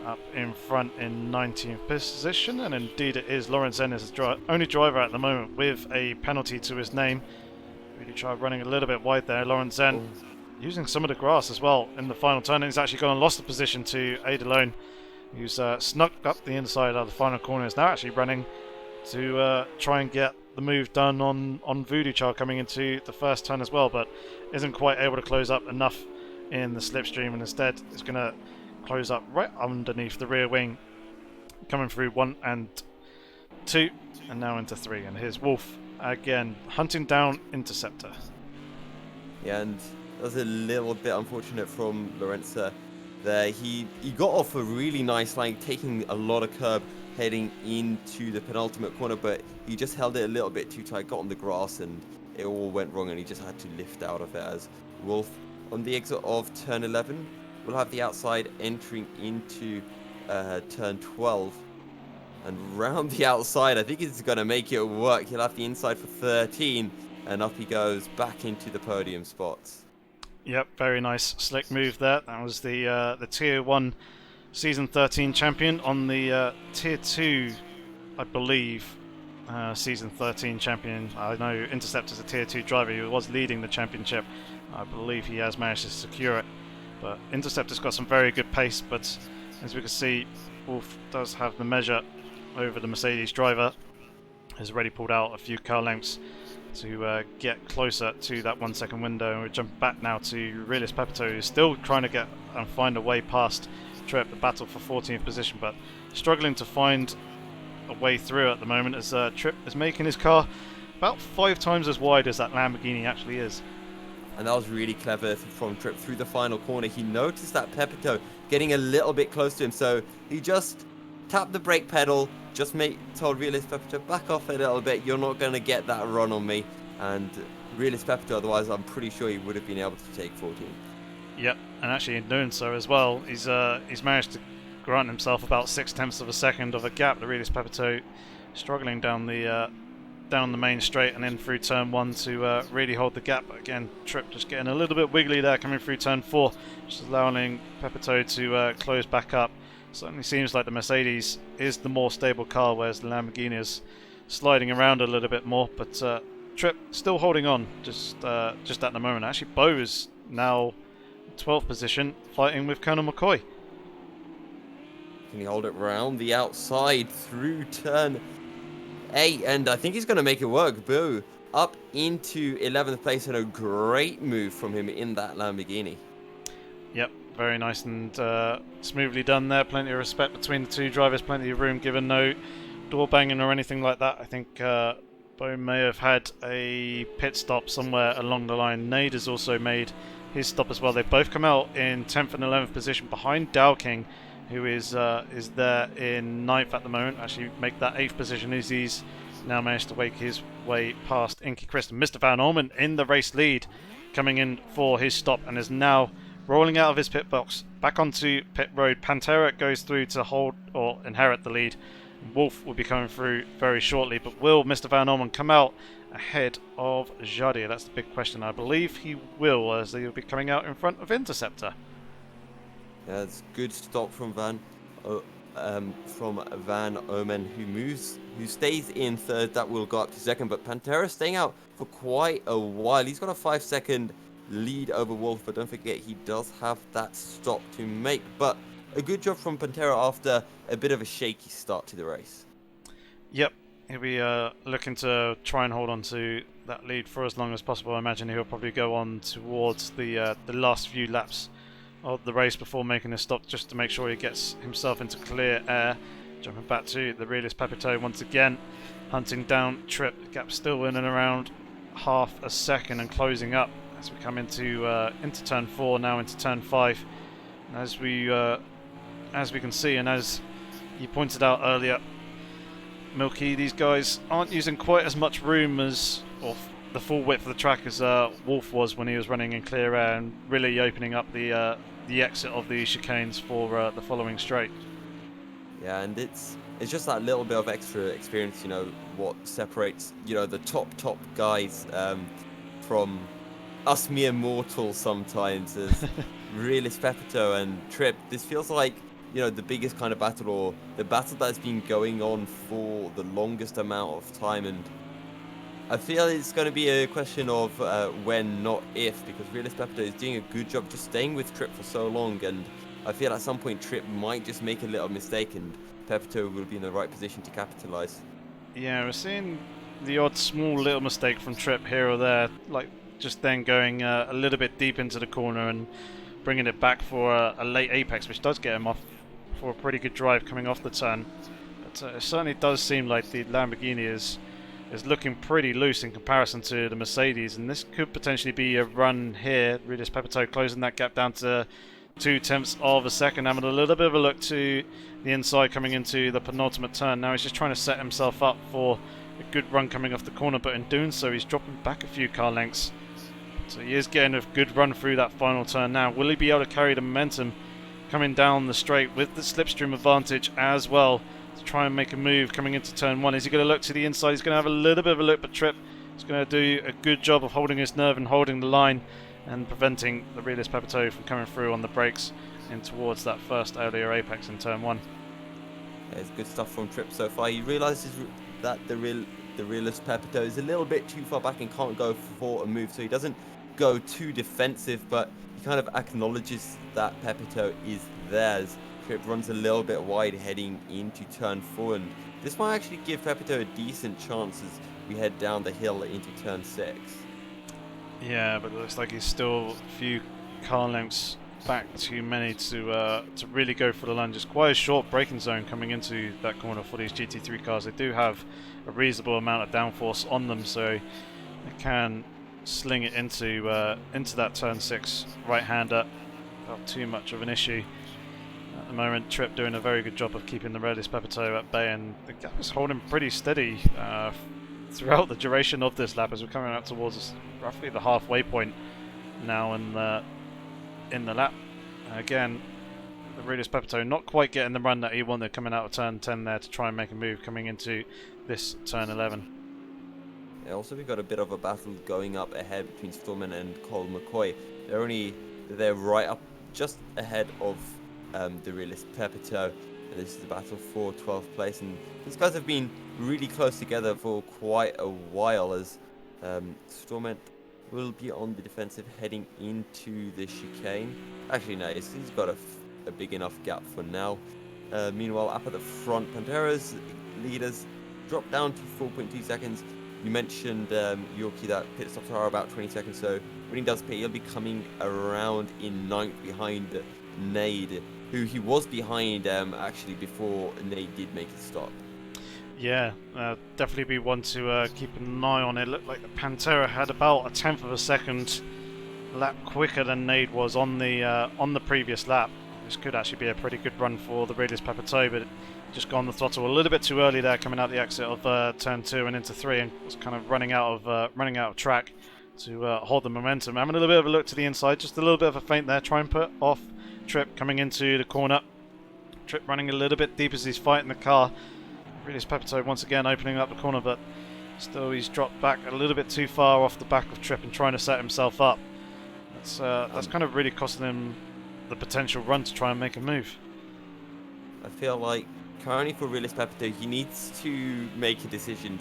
up in front in 19th position, and indeed it is. Lorenzen is the only driver at the moment with a penalty to his name. Voodoo Child running a little bit wide there. Lorenzen using some of the grass as well in the final turn, and he's actually gone and lost the position to Adelone, who's snuck up the inside of the final corner. Is now actually running to try and get the move done on Voodoo Child coming into the first turn as well, but isn't quite able to close up enough in the slipstream, and instead is going to close up right underneath the rear wing, coming through 1 and 2, and now into 3. And here's Wolf again hunting down Interceptor. Yeah, and that was a little bit unfortunate from Lorenza there. He got off a really nice line, taking a lot of curb heading into the penultimate corner, but he just held it a little bit too tight, got on the grass, and it all went wrong, and he just had to lift out of it. As Wolf on the exit of turn 11 will have the outside entering into turn 12, and round the outside, I think he's going to make it work. He'll have the inside for 13, and up he goes back into the podium spots. Yep, very nice slick move there. That was the Tier 1 Season 13 champion on the Tier 2, I believe, Season 13 champion. I know Interceptor's a Tier 2 driver who was leading the championship. I believe he has managed to secure it. But Interceptor's got some very good pace, but as we can see, Wolf does have the measure over the Mercedes driver. Has already pulled out a few car lengths to get closer to that 1 second window, and we're jumping back now to Realist Pepito, who's still trying to get and find a way past Tripp, the battle for 14th position, but struggling to find a way through at the moment as Tripp is making his car about 5 times as wide as that Lamborghini actually is. And that was really clever from Tripp through the final corner. He noticed that Pepito getting a little bit close to him, so he just tapped the brake pedal, just told Realist Pepito, back off a little bit, you're not going to get that run on me. And Realist Pepito, otherwise I'm pretty sure he would have been able to take 14. Yep, and actually in doing so as well, he's managed to grant himself about 0.6 of a second of a gap. The Realist Pepito struggling down the main straight and in through turn 1 to really hold the gap. But again, Tripp just getting a little bit wiggly there coming through turn 4, just allowing Pepito to close back up. Certainly seems like the Mercedes is the more stable car, whereas the Lamborghini is sliding around a little bit more. But Tripp still holding on just at the moment. Actually, Bo is now 12th position, fighting with Colonel McCoy. Can he hold it round the outside through turn 8? And I think he's going to make it work. Bo up into 11th place, and a great move from him in that Lamborghini. Yep. Very nice and smoothly done there. Plenty of respect between the two drivers, plenty of room given, no door banging or anything like that. I think Bo may have had a pit stop somewhere along the line. Nade has also made his stop as well. They've both come out in 10th and 11th position behind Dow King, who is there in 9th at the moment. Actually make that 8th position as he's now managed to make his way past Inky Chris. Mr. Van Orman in the race lead, coming in for his stop, and is now rolling out of his pit box, back onto pit road. Pantera goes through to hold or inherit the lead. Wolf will be coming through very shortly, but will Mr. Van Orman come out ahead of Jardier? That's the big question. I believe he will, as he will be coming out in front of Interceptor. Yeah, it's a good stop from Van Omen, who stays in third. That will go up to second, but Pantera staying out for quite a while. He's got a 5-second lead over Wolf, but don't forget he does have that stop to make. But a good job from Pantera after a bit of a shaky start to the race. Yep, he'll be looking to try and hold on to that lead for as long as possible. I imagine he'll probably go on towards the last few laps of the race before making a stop, just to make sure he gets himself into clear air. Jumping back to the Realist Pepito once again, hunting down Tripp. The gap still in and around half a second and closing up as we come into turn 4, now into turn 5. And as we can see, and as you pointed out earlier, Milky, these guys aren't using quite as much room as, or the full width of the track as Wolf was when he was running in clear air, and really opening up the exit of the chicanes for the following straight. Yeah, and it's just that little bit of extra experience, what separates, the top guys from us mere mortals sometimes, as Realist Pepito and Tripp. This feels like, the biggest kind of battle, or the battle that's been going on for the longest amount of time, and I feel it's going to be a question of when, not if, because Realist Pepito is doing a good job just staying with Tripp for so long, and I feel at some point Tripp might just make a little mistake and Pepito will be in the right position to capitalize. Yeah, we're seeing the odd small little mistake from Tripp here or there, like just then going a little bit deep into the corner and bringing it back for a late apex, which does get him off for a pretty good drive coming off the turn. But it certainly does seem like the Lamborghini is looking pretty loose in comparison to the Mercedes, and this could potentially be a run here. Realist Pepito closing that gap down to 0.2 of a second, having a little bit of a look to the inside coming into the penultimate turn. Now he's just trying to set himself up for a good run coming off the corner, but in doing so he's dropping back a few car lengths. So he is getting a good run through that final turn now. Will he be able to carry the momentum coming down the straight with the slipstream advantage as well to try and make a move coming into turn 1? Is he going to look to the inside? He's going to have a little bit of a look, but Tripp is going to do a good job of holding his nerve and holding the line and preventing the Realist Pepito from coming through on the brakes in towards that first earlier apex in turn 1. Yeah, it's good stuff from Tripp so far. He realises that the Realist Pepito is a little bit too far back and can't go for a move, so he doesn't go too defensive, but he kind of acknowledges that Pepito is theirs. Tripp runs a little bit wide heading into turn 4, and this might actually give Pepito a decent chance as we head down the hill into turn 6. Yeah, but it looks like he's still a few car lengths back too many to really go for the lunge. It's quite a short braking zone coming into that corner for these GT3 cars. They do have a reasonable amount of downforce on them, so they can sling it into that turn 6 right-hander without too much of an issue. At the moment, Trip doing a very good job of keeping the Redis Pepito at bay, and the gap is holding pretty steady throughout the duration of this lap as we're coming out towards roughly the halfway point now in the lap. Again, the Redis Pepito not quite getting the run that he wanted coming out of turn 10 there to try and make a move coming into this turn 11. Yeah, also we've got a bit of a battle going up ahead between Storman and Cole McCoy. They're right up just ahead of the Realist Pepito. And this is a battle for 12th place, and these guys have been really close together for quite a while as Storman will be on the defensive heading into the chicane. Actually no, he's got a big enough gap for now. Meanwhile, up at the front, Pantera's leaders drop down to 4.2 seconds. You mentioned Yorkie that pit stops are about 20 seconds, so when he does pit, he'll be coming around in 9th behind Nade, who he was behind actually before Nade did make his stop. Yeah, definitely be one to keep an eye on. It looked like the Pantera had about a 1/10 of a second lap quicker than Nade was on the previous lap. This could actually be a pretty good run for the Redis Pepito, but just gone the throttle a little bit too early there, coming out the exit of turn 2 and into 3, and was kind of running out of track to hold the momentum. Having a little bit of a look to the inside, just a little bit of a feint there, try and put off Trip coming into the corner. Trip running a little bit deep as he's fighting the car. Redis Pepito once again opening up the corner, but still he's dropped back a little bit too far off the back of Trip and trying to set himself up. That's kind of really costing him the potential run to try and make a move. I feel like currently for Realist Pepito, he needs to make a decision,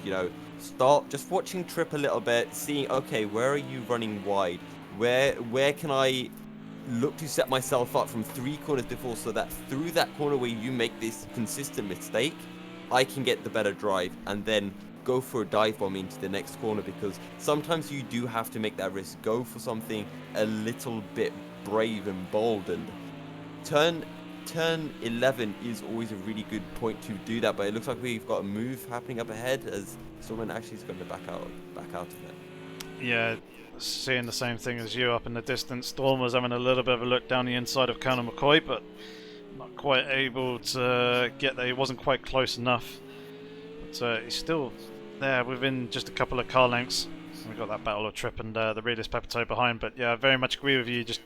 start just watching Trip a little bit, seeing, okay, where are you running wide? Where can I look to set myself up from 3 corners before, so that through that corner where you make this consistent mistake, I can get the better drive and then go for a dive bomb into the next corner, because sometimes you do have to make that risk, go for something a little bit brave and bold, and turn 11 is always a really good point to do that, but it looks like we've got a move happening up ahead as someone actually is going to back out of it. Yeah, seeing the same thing as you up in the distance. Storm was having a little bit of a look down the inside of Colonel McCoy, but not quite able to get there. He wasn't quite close enough, but he's still there within just a couple of car lengths. We've got that battle of Trip and the Redis Pepito behind, but yeah, I very much agree with you. Just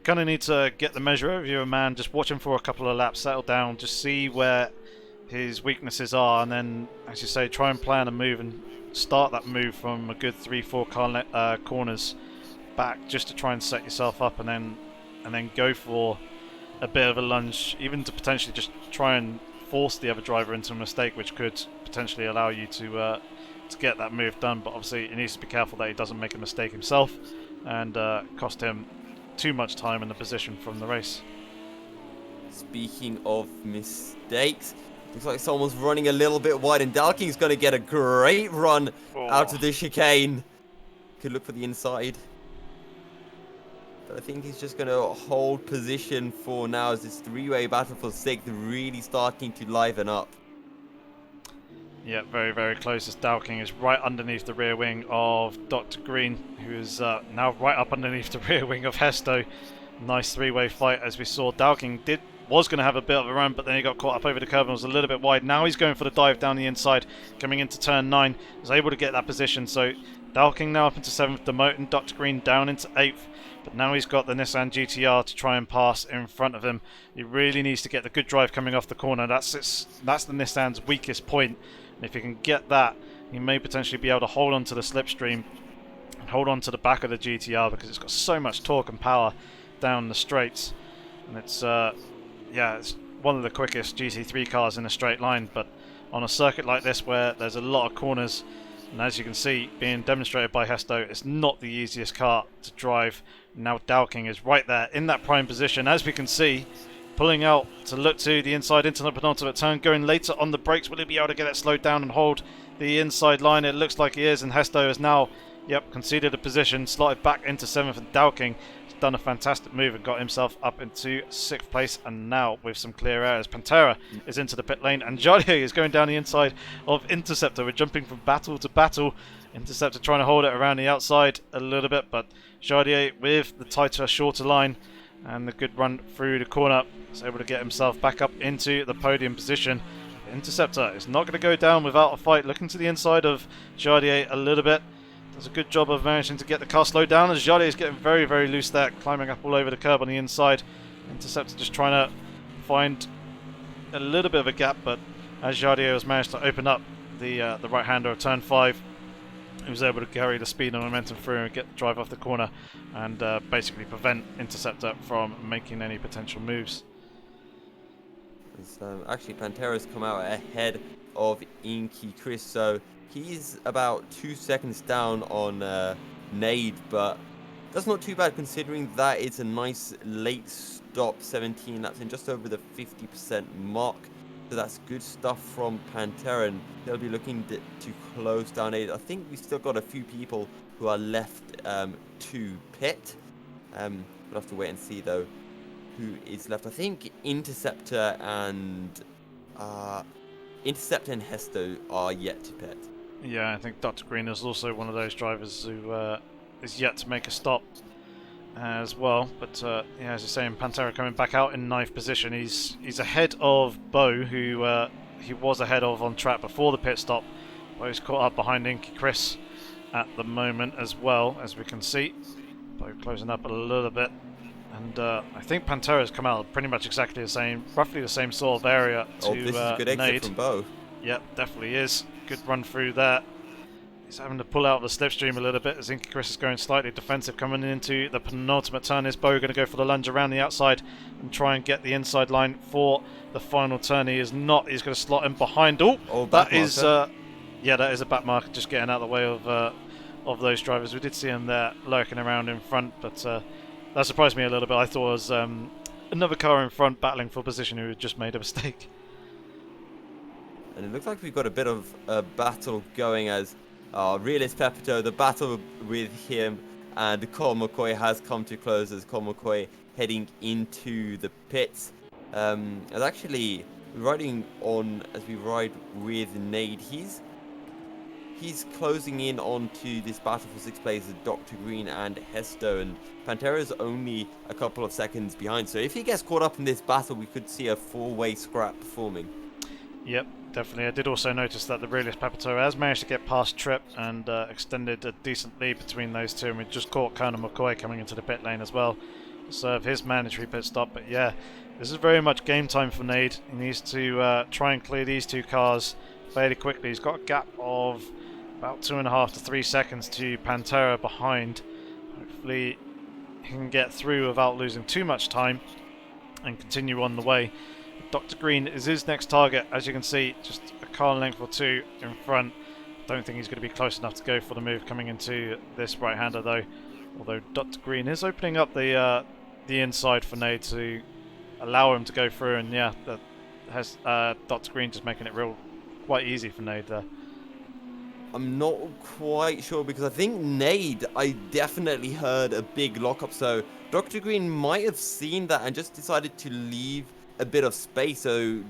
kind of need to get the measure of you, man. Just watch him for a couple of laps, settle down, just see where his weaknesses are, and then, as you say, try and plan a move and start that move from a good 3-4 corners back, just to try and set yourself up, and then go for a bit of a lunge, even to potentially just try and force the other driver into a mistake, which could potentially allow you to get that move done. But obviously he needs to be careful that he doesn't make a mistake himself and cost him too much time in the position from the race. Speaking of mistakes, looks like someone's running a little bit wide, and Dalking's going to get a great run out of the chicane. Could look for the inside, but I think he's just going to hold position for now as this 3-way battle for 6th really starting to liven up. Yeah, very, very close as Dalking is right underneath the rear wing of Dr. Green, who is now right up underneath the rear wing of Hesto. Nice 3-way fight, as we saw. Dalking was going to have a bit of a run, but then he got caught up over the curb and was a little bit wide. Now he's going for the dive down the inside, coming into turn 9. Was able to get that position, so Dalking now up into 7th, demoting Dr. Green down into 8th. But now he's got the Nissan GTR to try and pass in front of him. He really needs to get the good drive coming off the corner. That's the Nissan's weakest point. And if he can get that, he may potentially be able to hold on to the slipstream and hold on to the back of the GTR, because it's got so much torque and power down the straights. And it's it's one of the quickest GT3 cars in a straight line, but on a circuit like this where there's a lot of corners, and as you can see being demonstrated by Hesto, it's not the easiest car to drive. Now Dalking is right there in that prime position. As we can see, pulling out to look to the inside into the penultimate turn, going later on the brakes. Will he be able to get it slowed down and hold the inside line? It looks like he is, and Hesto has now, conceded a position, slotted back into 7th, and Dowking has done a fantastic move and got himself up into 6th place, and now with some clear air as Pantera is into the pit lane, and Jardier is going down the inside of Interceptor. We're jumping from battle to battle. Interceptor trying to hold it around the outside a little bit, but Jardier with the tighter, shorter line and the good run through the corner is able to get himself back up into the podium position. Interceptor is not going to go down without a fight, looking to the inside of Jardier a little bit. Does a good job of managing to get the car slowed down, as Jardier is getting very, very loose there, climbing up all over the curb on the inside. Interceptor just trying to find a little bit of a gap, but as Jardier has managed to open up the right-hander of turn 5, he was able to carry the speed and momentum through and get the drive off the corner and basically prevent Interceptor from making any potential moves. Actually, Pantera's come out ahead of Inky Chris, so he's about 2 seconds down on Nade, but that's not too bad considering that it's a nice late stop, 17 laps in, just over the 50% mark. So that's good stuff from Pantera, and they'll be looking to close down Nade. I think we've still got a few people who are left to pit. We'll have to wait and see though who is left. I think Interceptor and Hesto are yet to pit. Yeah, I think Dr. Green is also one of those drivers who is yet to make a stop as well. But yeah, as you're saying, Pantera coming back out in 9th position. He's ahead of Bo, who he was ahead of on track before the pit stop. Bo's caught up behind Inky Chris at the moment as well, as we can see. Bo closing up a little bit. And I think Pantera's come out pretty much exactly the same, roughly the same sort of area to this is a good exit Nade. from Bo. Yep, definitely is. Good run through there. He's having to pull out the slipstream a little bit as Inky Chris is going slightly defensive coming into the penultimate turn. Is Bo going to go for the lunge around the outside and try and get the inside line for the final turn? He is not. He's going to slot in behind. Oh, that is yeah, that is a back marker, just getting out of the way of those drivers. We did see him there lurking around in front, but that surprised me a little bit. I thought it was another car in front battling for position who had just made a mistake. And it looks like we've got a bit of a battle going as Realist Pepito, the battle with him and Cole McCoy has come to close as Cole McCoy heading into the pits. As actually riding on as we ride with Nade, he's closing in onto this battle for 6th place with Dr. Green and Hesto, and Pantera's only a couple of seconds behind. So if he gets caught up in this battle, we could see a 4-way scrap forming. Yep, definitely. I did also notice that the Realist Pepito has managed to get past Trip and extended a decent lead between those two, and we just caught Colonel McCoy coming into the pit lane as well to serve his mandatory pit stop. But yeah, this is very much game time for Nade. He needs to try and clear these two cars fairly quickly. He's got a gap of about 2.5 to 3 seconds to Pantera behind. Hopefully he can get through without losing too much time and continue on the way. Dr. Green is his next target, as you can see, just a car length or two in front. Don't think he's going to be close enough to go for the move coming into this right-hander though. Although Dr. Green is opening up the inside for Nade to allow him to go through, and yeah, that has Dr. Green just making it quite easy for Nade there. I'm not quite sure because I think Nade, I definitely heard a big lockup, so Dr. Green might have seen that and just decided to leave a bit of space so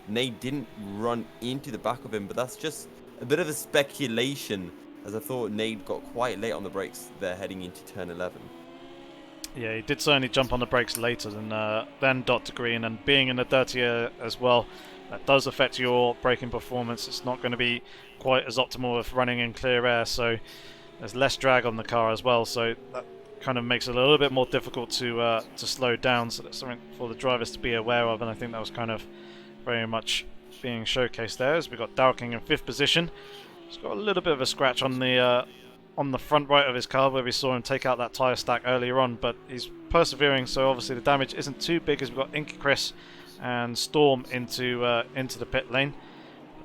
Nade didn't run into the back of him, but that's just a bit of a speculation as I thought Nade got quite late on the brakes there heading into turn 11. Yeah, he did certainly jump on the brakes later than Dr. Green, and being in the dirty air as well, that does affect your braking performance. It's not going to be quite as optimal if running in clear air, so there's less drag on the car as well, so that kind of makes it a little bit more difficult to slow down. So that's something for the drivers to be aware of, and I think that was kind of very much being showcased there as we got Dowking in 5th position. He's got a little bit of a scratch on the front right of his car where we saw him take out that tyre stack earlier on, but he's persevering, so obviously the damage isn't too big as we've got Inky Chris and Storm into the pit lane.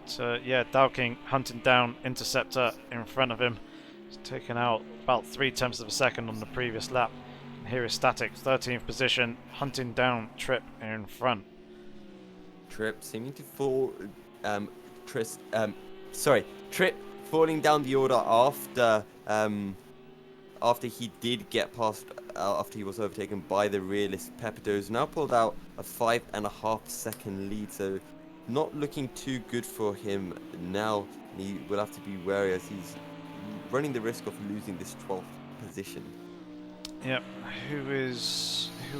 But yeah, Dowking hunting down Interceptor in front of him. He's taken out about 0.3 of a second on the previous lap. Here is Static, 13th position, hunting down Trip in front. Trip seeming to fall. Trip falling down the order after he did get past, after he was overtaken by the realist Pepito, who's now pulled out a 5.5 second lead, so not looking too good for him now. He will have to be wary as he's running the risk of losing this 12th position. Yep. Who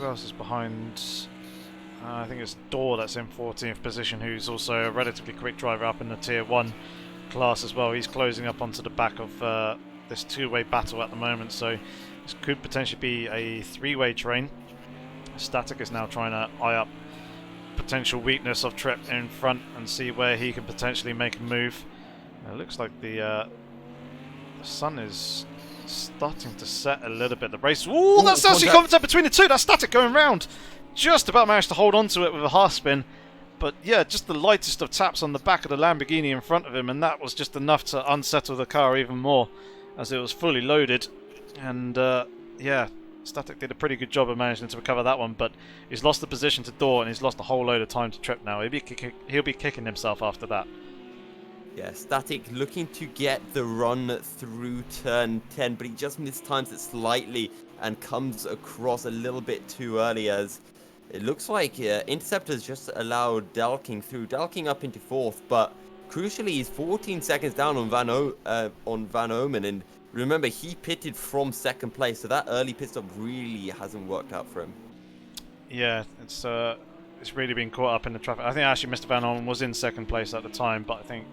else is behind? I think it's Door that's in 14th position, who's also a relatively quick driver up in the Tier 1 class as well. He's closing up onto the back of this two-way battle at the moment, so this could potentially be a three-way train. Static is now trying to eye up potential weakness of Trip in front and see where he can potentially make a move. It looks like the sun is starting to set a little bit. The race. Ooh, that's actually contact between the two. That's Static going round. Just about managed to hold on to it with a half spin. But yeah, just the lightest of taps on the back of the Lamborghini in front of him, and that was just enough to unsettle the car even more as it was fully loaded. And yeah, Static did a pretty good job of managing to recover that one, but he's lost the position to Door and he's lost a whole load of time to Trip now. He'll be kicking himself after that. Yeah, Static looking to get the run through turn 10, but he just mistimes it slightly and comes across a little bit too early, as it looks like Interceptor's just allowed Dalking through. Dalking up into 4th, but crucially he's 14 seconds down on Van Omen, and remember, he pitted from 2nd place, so that early pit stop really hasn't worked out for him. Yeah, it's really been caught up in the traffic. I think actually Mr. Van Omen was in 2nd place at the time, but I think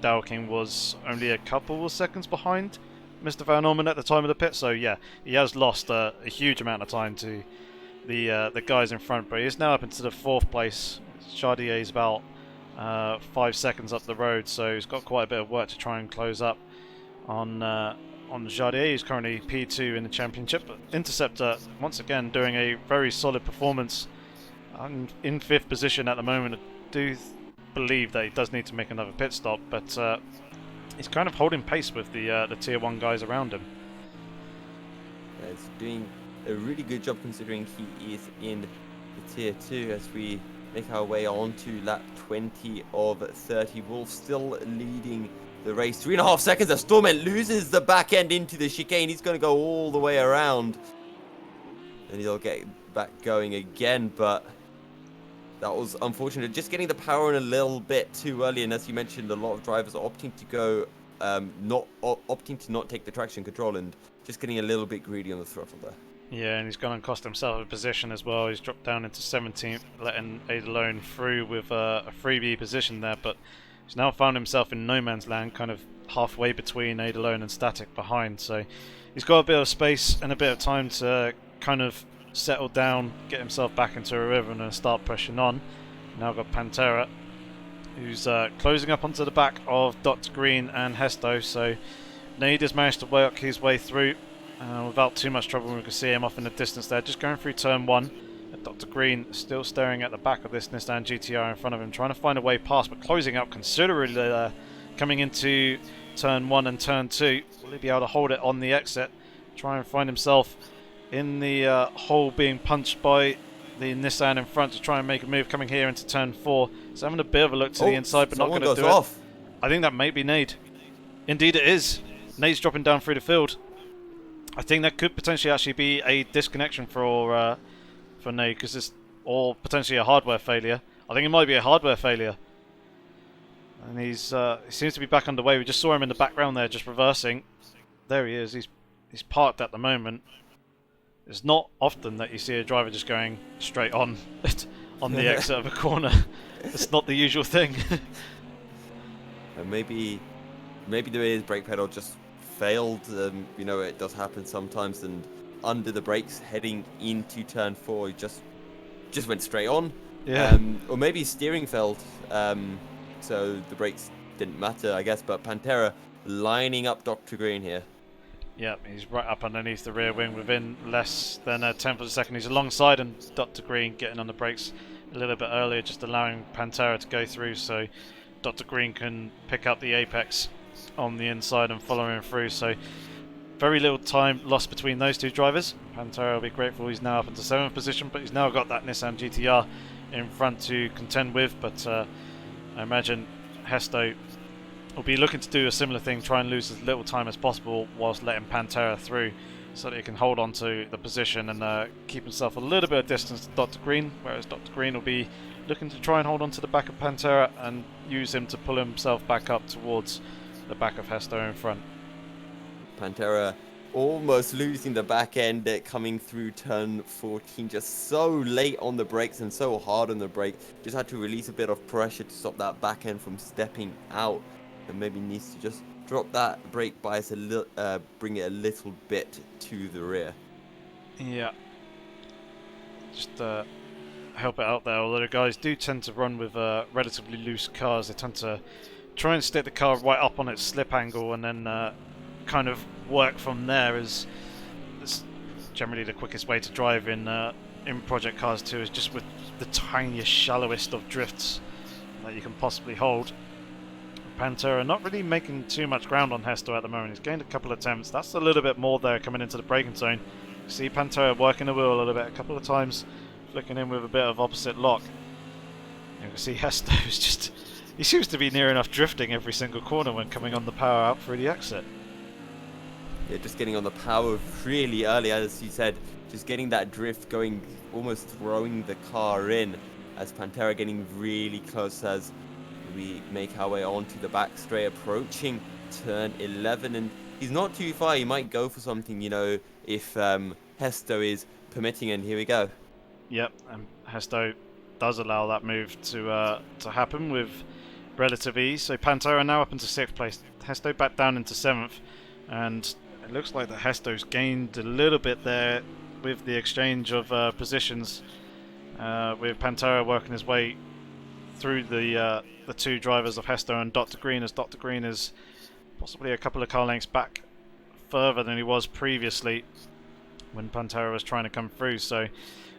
Dalking was only a couple of seconds behind Mr. Van Orman at the time of the pit, so yeah, he has lost a huge amount of time to the guys in front, but he is now up into the 4th place. Chardier is about 5 seconds up the road, so he's got quite a bit of work to try and close up on Chardier, who's currently P2 in the championship. But Interceptor once again doing a very solid performance, in 5th position at the moment. I do believe that he does need to make another pit stop, but he's kind of holding pace with the Tier 1 guys around him. Yeah, he's doing a really good job considering he is in the Tier 2 as we make our way on to lap 20 of 30. Wolf still leading the race. 3.5 seconds as Storment loses the back end into the chicane. He's going to go all the way around and he'll get back going again, but that was unfortunate. Just getting the power in a little bit too early, and as you mentioned, a lot of drivers are opting to go, opting to not take the traction control and just getting a little bit greedy on the throttle there. Yeah, and he's gone and cost himself a position as well. He's dropped down into 17th, letting Adalone through with a freebie position there, but he's now found himself in no man's land, kind of halfway between Adalone and Static behind. So he's got a bit of space and a bit of time to kind of settle down, get himself back into a rhythm and start pushing on. Now got Pantera, who's closing up onto the back of Dr. Green and Hesto, so Nade has managed to work his way through without too much trouble. We can see him off in the distance there, just going through turn 1. Dr. Green still staring at the back of this Nissan GTR in front of him, trying to find a way past, but closing up considerably there, coming into turn 1 and turn 2. Will he be able to hold it on the exit? Try and find himself in the hole being punched by the Nissan in front to try and make a move coming here into turn 4. He's having a bit of a look to the inside, but not going to do it. I think that may be Nade. Indeed it is. Nade's dropping down through the field. I think that could potentially actually be a disconnection for Nade, because it's or potentially a hardware failure. I think it might be a hardware failure. And he seems to be back underway. We just saw him in the background there, just reversing. There he is. He's parked at the moment. It's not often that you see a driver just going straight on the exit of a corner. It's not the usual thing. And maybe the brake pedal just failed. You know, it does happen sometimes. And under the brakes, heading into turn 4, he just went straight on. Yeah. Or maybe steering failed. So the brakes didn't matter, I guess. But Pantera lining up Dr. Green here. Yep, he's right up underneath the rear wing within less than a tenth of a second. He's alongside, and Dr. Green getting on the brakes a little bit earlier, just allowing Pantera to go through so Dr. Green can pick up the apex on the inside and follow him through. So very little time lost between those two drivers. Pantera will be grateful he's now up into 7th position, but he's now got that Nissan GTR in front to contend with. But I imagine Hesto will be looking to do a similar thing, try and lose as little time as possible whilst letting Pantera through, so that he can hold on to the position and keep himself a little bit of distance to Dr. Green, whereas Dr. Green will be looking to try and hold on to the back of Pantera and use him to pull himself back up towards the back of Hesto in front. Pantera almost losing the back end, coming through turn 14, just so late on the brakes and so hard on the brake. Just had to release a bit of pressure to stop that back end from stepping out, and maybe needs to just drop that brake bias a little, bring it a little bit to the rear. Yeah, just help it out there. Although the guys do tend to run with relatively loose cars, they tend to try and stick the car right up on its slip angle and then kind of work from there. Is generally the quickest way to drive in project cars too, is just with the tiniest, shallowest of drifts that you can possibly hold. Pantera not really making too much ground on Hesto at the moment. He's gained a couple of attempts. That's a little bit more there coming into the braking zone. You see Pantera working the wheel a little bit, a couple of times, flicking in with a bit of opposite lock. You can see Hesto is just, he seems to be near enough drifting every single corner when coming on the power out through the exit. Yeah, just getting on the power really early, as you said, just getting that drift going, almost throwing the car in, as Pantera getting really close as we make our way onto the back straight, approaching turn 11, and he's not too far. He might go for something, you know, if Hesto is permitting, and here we go. Yep, and Hesto does allow that move to happen with relative ease. So Pantera now up into 6th place, Hesto back down into 7th, and it looks like that Hesto's gained a little bit there with the exchange of positions, with Pantera working his way through the two drivers of Hesto and Dr. Green, as Dr. Green is possibly a couple of car lengths back further than he was previously when Pantera was trying to come through. So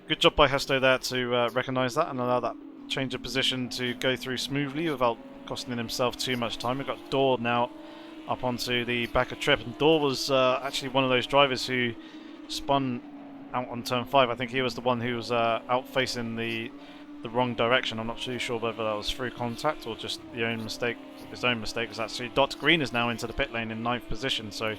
good job by Hesto there to recognise that and allow that change of position to go through smoothly without costing himself too much time. We've got Dor now up onto the back of Trip, and Dor was actually one of those drivers who spun out on turn 5. I think he was the one who was out facing the wrong direction. I'm not too sure whether that was through contact or just his own mistake, because actually Dr. Green is now into the pit lane in 9th position, so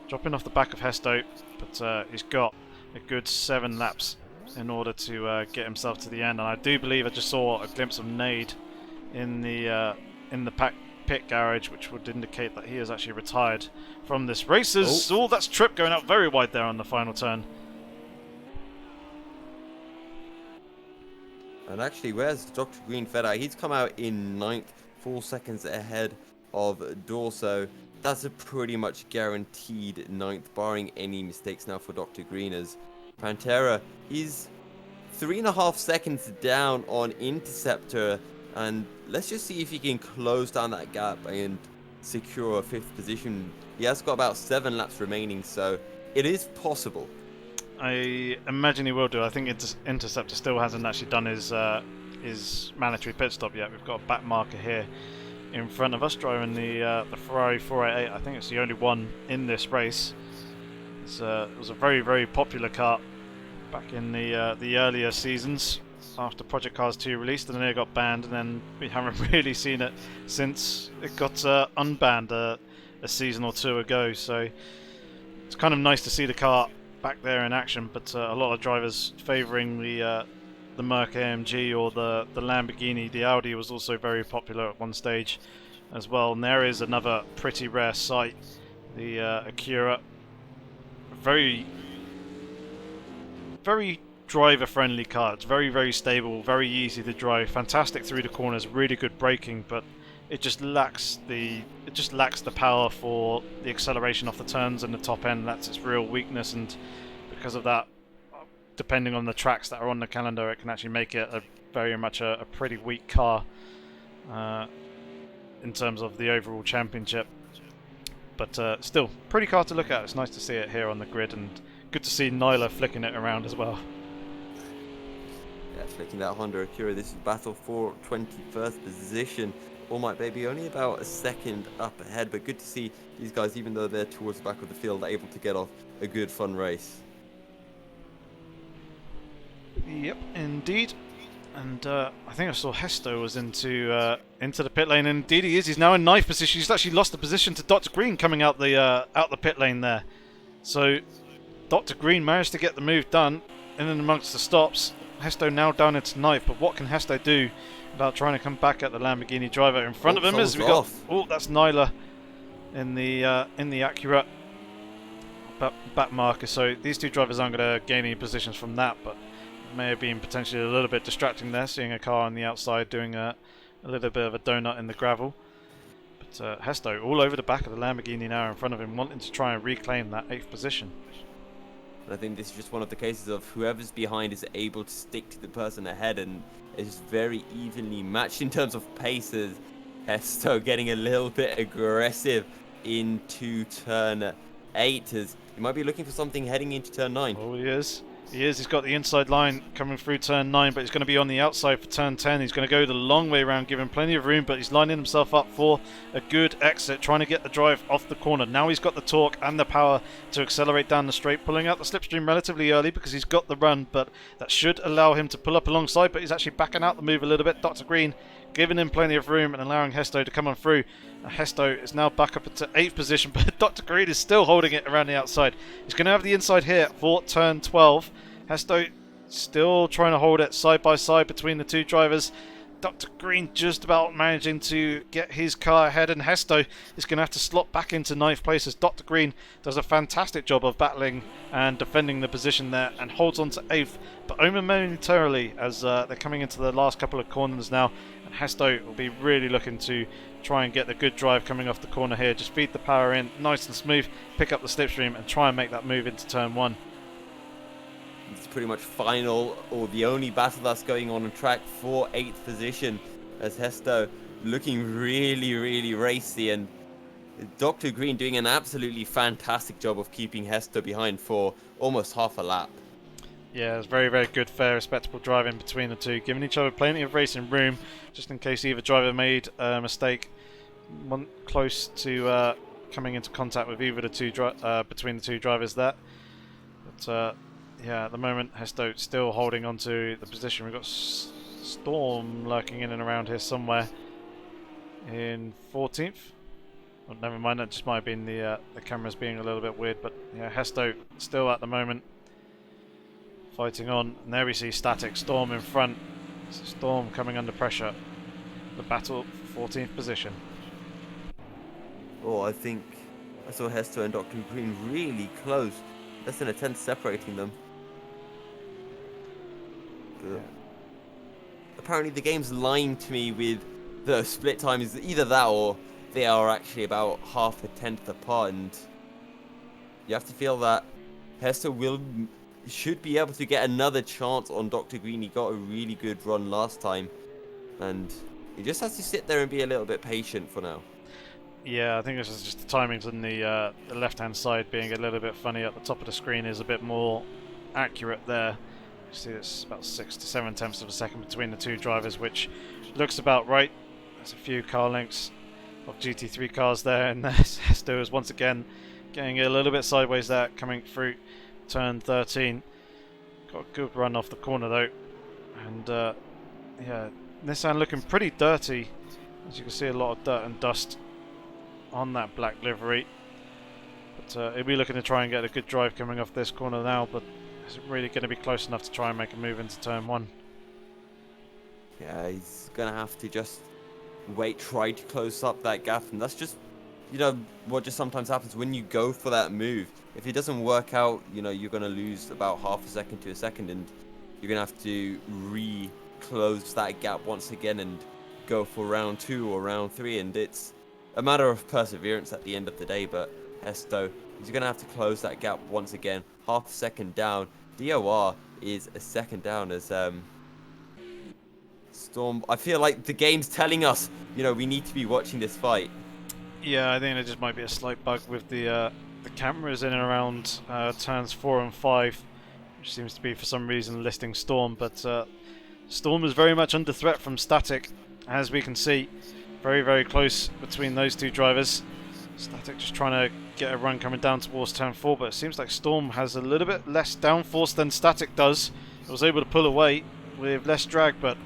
dropping off the back of Hesto, but he's got a good 7 laps in order to get himself to the end. And I do believe I just saw a glimpse of Nade in the pit garage, which would indicate that he is actually retired from this race. Oh, that's Trip going out very wide there on the final turn. And actually, where's Dr. Green fed out? He's come out in 9th, 4 seconds ahead of Dorso. That's a pretty much guaranteed 9th, barring any mistakes now for Dr. Green, as Pantera is 3.5 seconds down on Interceptor. And let's just see if he can close down that gap and secure a 5th position. He has got about 7 laps remaining, so it is possible. I imagine he will do. I think Interceptor still hasn't actually done his mandatory pit stop yet. We've got a back marker here in front of us driving the Ferrari 488. I think it's the only one in this race. It was a very, very popular car back in the earlier seasons after Project Cars 2 released, and then it got banned, and then we haven't really seen it since it got unbanned a season or 2 ago. So it's kind of nice to see the car back there in action, but a lot of drivers favouring the Merc AMG or the Lamborghini. The Audi was also very popular at one stage as well. And there is another pretty rare sight, the Acura. Very, very driver-friendly car. It's very, very stable, very easy to drive, fantastic through the corners, really good braking, but it just lacks the power for the acceleration off the turns and the top end. That's its real weakness, and because of that, depending on the tracks that are on the calendar, it can actually make it very much a pretty weak car in terms of the overall championship. But still, pretty car to look at. It's nice to see it here on the grid, and good to see Nyla flicking it around as well. Yeah, flicking that Honda Acura. This is battle for 21st position All Might Baby only about a second up ahead, but good to see these guys, even though they're towards the back of the field, are able to get off a good fun race. Yep, indeed. And I think I saw Hesto was into the pit lane, and indeed he is. He's now in ninth position. He's actually lost the position to Dr. Green coming out the pit lane there. So Dr. Green managed to get the move done in and amongst the stops. Hesto now down into ninth, but what can Hesto do about trying to come back at the Lamborghini driver in front of him? As we got, that's Nyla in the Acura back marker. So these two drivers aren't going to gain any positions from that, but may have been potentially a little bit distracting there, seeing a car on the outside doing a little bit of a donut in the gravel. But Hesto all over the back of the Lamborghini now in front of him, wanting to try and reclaim that 8th position. And I think this is just one of the cases of whoever's behind is able to stick to the person ahead, and it's very evenly matched in terms of paces. Hesto getting a little bit aggressive into turn 8, as he might be looking for something heading into turn 9. Oh, he is. He's got the inside line coming through turn 9, but he's going to be on the outside for turn 10. He's going to go the long way around, giving plenty of room, but he's lining himself up for a good exit, trying to get the drive off the corner. Now he's got the torque and the power to accelerate down the straight, pulling out the slipstream relatively early because he's got the run, but that should allow him to pull up alongside, but he's actually backing out the move a little bit. Dr. Green giving him plenty of room and allowing Hesto to come on through. Hesto is now back up into 8th position, but Dr. Green is still holding it around the outside. He's going to have the inside here for turn 12. Hesto still trying to hold it side by side between the two drivers. Dr. Green just about managing to get his car ahead, and Hesto is going to have to slot back into 9th place as Dr. Green does a fantastic job of battling and defending the position there and holds on to 8th, but only momentarily as they're coming into the last couple of corners now. And Hesto will be really looking to try and get the good drive coming off the corner here. Just feed the power in nice and smooth, pick up the slipstream and try and make that move into turn 1. It's pretty much final, or the only battle that's going on track for 8th position, as Hesto looking really, really racy, and Dr. Green doing an absolutely fantastic job of keeping Hesto behind for almost half a lap. Yeah, it's very, very good, fair, respectable driving between the two, giving each other plenty of racing room, just in case either driver made a mistake. One close to coming into contact with either the two between the two drivers there. But yeah, at the moment, Hesto still holding on to the position. We've got Storm lurking in and around here somewhere in 14th. Well, never mind, that just might have been the cameras being a little bit weird. But yeah, Hesto still at the moment fighting on. And there we see Static Storm in front. Storm coming under pressure. The battle, 14th position. Oh, I think I saw Hesto and Dr. Green really close. Less than a tenth separating them. Yeah. Apparently the game's lying to me with the split time. Is either that or they are actually about half a tenth apart, and you have to feel that Hesto should be able to get another chance on Dr. Green. He got a really good run last time, and he just has to sit there and be a little bit patient for now. Yeah, I think this is just the timings on the left-hand side being a little bit funny. At the top of the screen is a bit more accurate there. You see it's about 6 to 7 tenths of a second between the two drivers, which looks about right. There's a few car lengths of GT3 cars there, and Hesto is once again getting a little bit sideways there, coming through turn 13. Got a good run off the corner though, and yeah, Nissan looking pretty dirty. As you can see, a lot of dirt and dust on that black livery. But he'll be looking to try and get a good drive coming off this corner now, but is it really going to be close enough to try and make a move into turn 1? Yeah, he's going to have to just wait, try to close up that gap, and that's just, you know, what just sometimes happens when you go for that move. If it doesn't work out, you know, you're going to lose about half a second to a second, and you're going to have to re-close that gap once again and go for round 2 or round 3, and it's a matter of perseverance at the end of the day. But Hesto is going to have to close that gap once again. Half a second down. DOR is a second down as Storm. I feel like the game's telling us, you know, we need to be watching this fight. Yeah, I think there just might be a slight bug with the cameras in and around turns 4 and 5, which seems to be for some reason listing Storm. But Storm is very much under threat from Static, as we can see. Very, very close between those two drivers. Static just trying to get a run coming down towards turn 4, but it seems like Storm has a little bit less downforce than Static does. It was able to pull away with less drag, but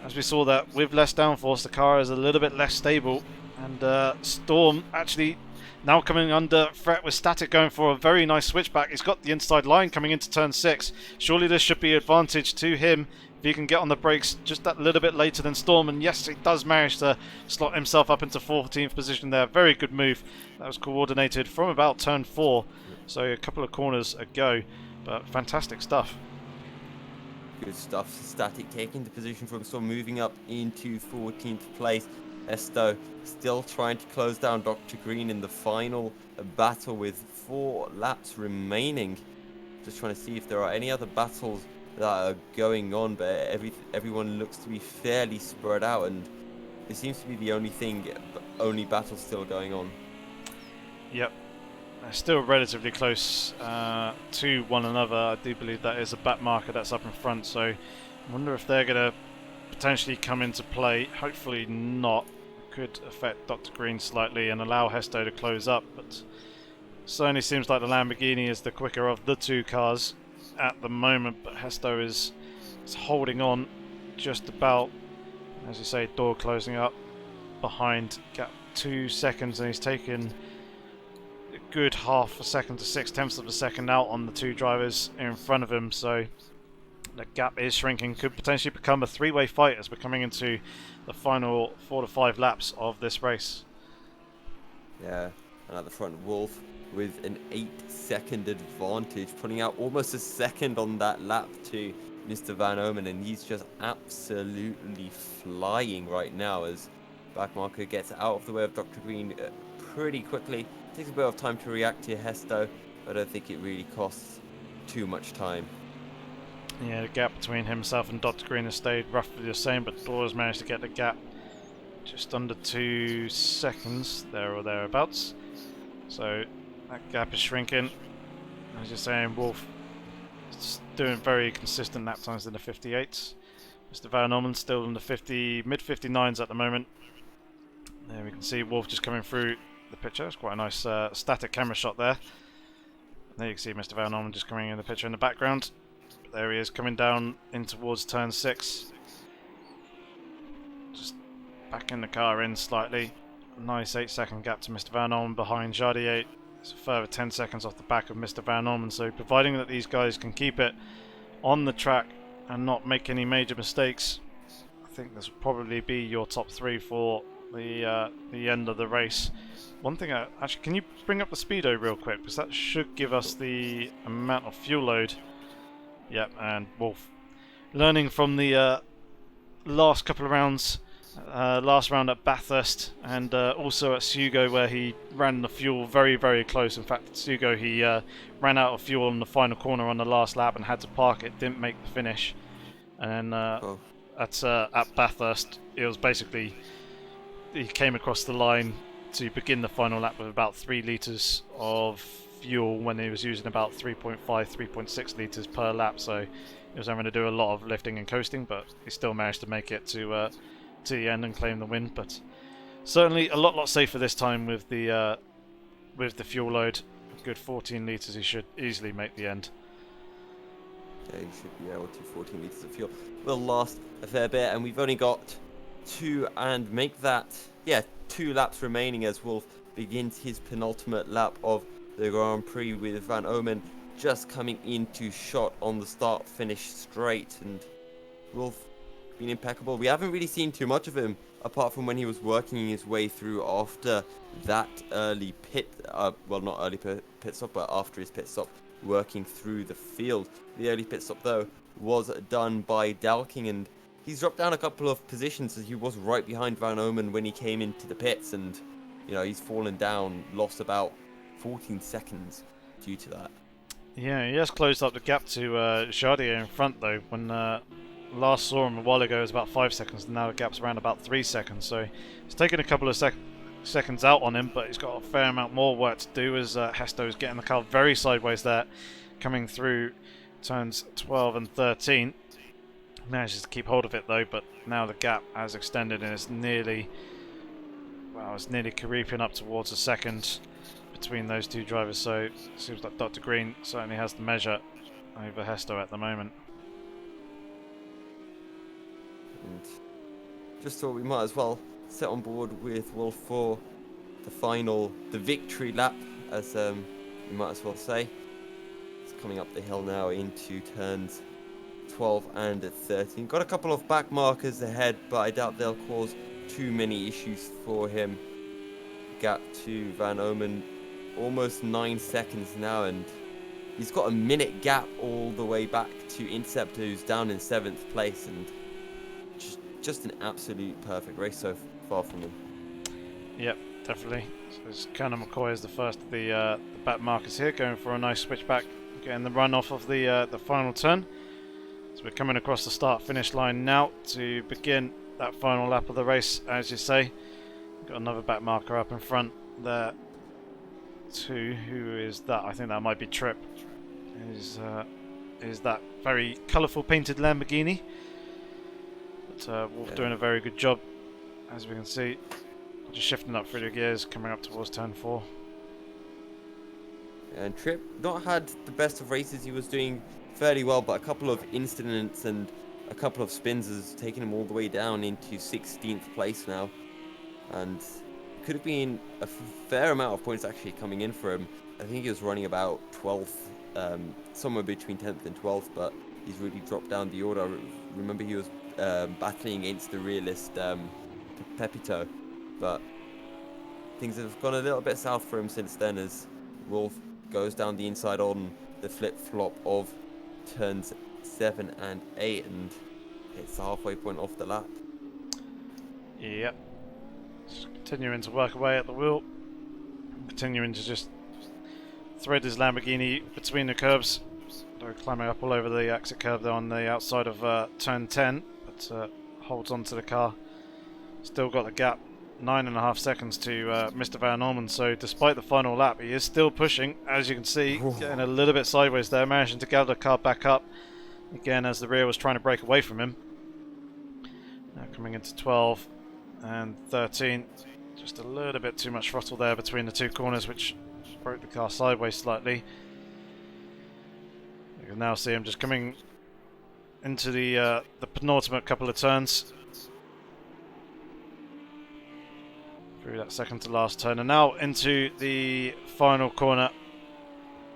as we saw that with less downforce, the car is a little bit less stable. And Storm actually now coming under threat with Static going for a very nice switchback. He's got the inside line coming into turn 6. Surely this should be an advantage to him if he can get on the brakes just that little bit later than Storm. And yes, he does manage to slot himself up into 14th position there. Very good move. That was coordinated from about turn 4, so a couple of corners ago, but fantastic stuff. Good stuff. Static taking the position from Storm, moving up into 14th place. Esto still trying to close down Dr. Green in the final battle with 4 laps remaining. Just trying to see if there are any other battles that are going on, but everyone looks to be fairly spread out, and it seems to be the only battle still going on. Yep. They're still relatively close to one another. I do believe that is a back marker that's up in front, so I wonder if they're going to potentially come into play. Hopefully not. Could affect Dr. Green slightly and allow Hesto to close up, but certainly seems like the Lamborghini is the quicker of the two cars at the moment, but Hesto is holding on just about, as you say, door closing up behind, gap 2 seconds, and he's taken a good half a second to 6/10 of a second out on the two drivers in front of him, so the gap is shrinking. Could potentially become a 3-way fight as we're coming into the final 4 to 5 laps of this race. Yeah, and at the front, Wolf with an 8-second advantage, putting out almost a second on that lap to Mr. Van Omen, and he's just absolutely flying right now as backmarker gets out of the way of Dr. Green pretty quickly. Takes a bit of time to react to Hesto, but I don't think it really costs too much time. Yeah, the gap between himself and Dr. Green has stayed roughly the same, but Dor has managed to get the gap just under 2 seconds, there or thereabouts. So that gap is shrinking. As you're saying, Wolf is doing very consistent lap times in the 58s. Mr. Van Orman still in the mid-59s at the moment. There we can see Wolf just coming through the picture. It's quite a nice static camera shot there. There you can see Mr. Van Orman just coming in the picture in the background. There he is coming down in towards turn 6. Just backing the car in slightly. Nice 8-second gap to Mr. Van Orman behind Jardier. It's a further 10 seconds off the back of Mr. Van Orman. So providing that these guys can keep it on the track and not make any major mistakes, I think this will probably be your top 3 for the end of the race. One thing, actually, can you bring up the speedo real quick, because that should give us the amount of fuel load. Yep, and Wolf learning from the last couple of rounds, last round at Bathurst and also at Sugo, where he ran the fuel very, very close. In fact, at Sugo he ran out of fuel on the final corner on the last lap and had to park it, didn't make the finish. And then at Bathurst, it was basically, he came across the line to begin the final lap with about 3 litres of fuel when he was using about 3.5, 3.6 litres per lap, so he was having to do a lot of lifting and coasting, but he still managed to make it to the end and claim the win. But certainly a lot safer this time with the fuel load. A good 14 litres, he should easily make the end. Yeah, he should be able to. 14 litres of fuel will last a fair bit, and we've only got 2 and make that, 2 laps remaining as Wolf begins his penultimate lap of the Grand Prix, with Van Omen just coming into shot on the start-finish straight, and Wolf been impeccable. We haven't really seen too much of him apart from when he was working his way through after that early pit, well, not early pit stop, but after his pit stop, working through the field. The early pit stop though was done by Dalking, and he's dropped down a couple of positions as he was right behind Van Omen when he came into the pits, and he's fallen down, lost about 14 seconds due to that. Yeah, he has closed up the gap to Jardier in front though. When last saw him a while ago, it was about 5 seconds, and now the gap's around about 3 seconds. So it's taken a couple of seconds out on him, but he's got a fair amount more work to do as Hesto is getting the car very sideways there, coming through turns 12 and 13. Manages to keep hold of it though, but now the gap has extended and it's nearly Well, it's nearly creeping up towards a second between those two drivers, so it seems like Dr. Green certainly has the measure over Hesto at the moment. And just thought we might as well sit on board with Wolf for the victory lap, as we might as well say. It's coming up the hill now into turns 12 and 13. Got a couple of back markers ahead, but I doubt they'll cause too many issues for him. Gap to Van Omen, almost 9 seconds now, and he's got a minute gap all the way back to Interceptor, who's down in 7th place, and just an absolute perfect race so far from him. Yep, definitely. So Colonel McCoy is the first of the back markers here, going for a nice switchback, getting the run off of the final turn. So we're coming across the start-finish line now to begin that final lap of the race, as you say. Got another back marker up in front there. Who is that? I think that might be Tripp. Is that very colourful painted Lamborghini? But Wolf doing a very good job, as we can see. Just shifting up through the gears, coming up towards turn 4. And Tripp not had the best of races. He was doing fairly well, but a couple of incidents and a couple of spins has taken him all the way down into 16th place now. And could have been a fair amount of points actually coming in for him. I think he was running about 12th, somewhere between 10th and 12th, but he's really dropped down the order. Remember, he was battling against the realist Pepito, but things have gone a little bit south for him since then, as Wolf goes down the inside on the flip-flop of turns 7 and 8 and hits the halfway point off the lap. Yep. Just continuing to work away at the wheel, continuing to just thread his Lamborghini between the curbs. They're climbing up all over the exit curve there on the outside of turn 10, but holds on to the car. Still got the gap, 9.5 seconds to Mr. Van Orman, so despite the final lap he is still pushing, as you can see. Getting a little bit sideways there, managing to gather the car back up again as the rear was trying to break away from him. Now coming into 12 and 13, just a little bit too much throttle there between the two corners, which broke the car sideways slightly. You can now see him just coming into the penultimate couple of turns through that second to last turn, and now into the final corner,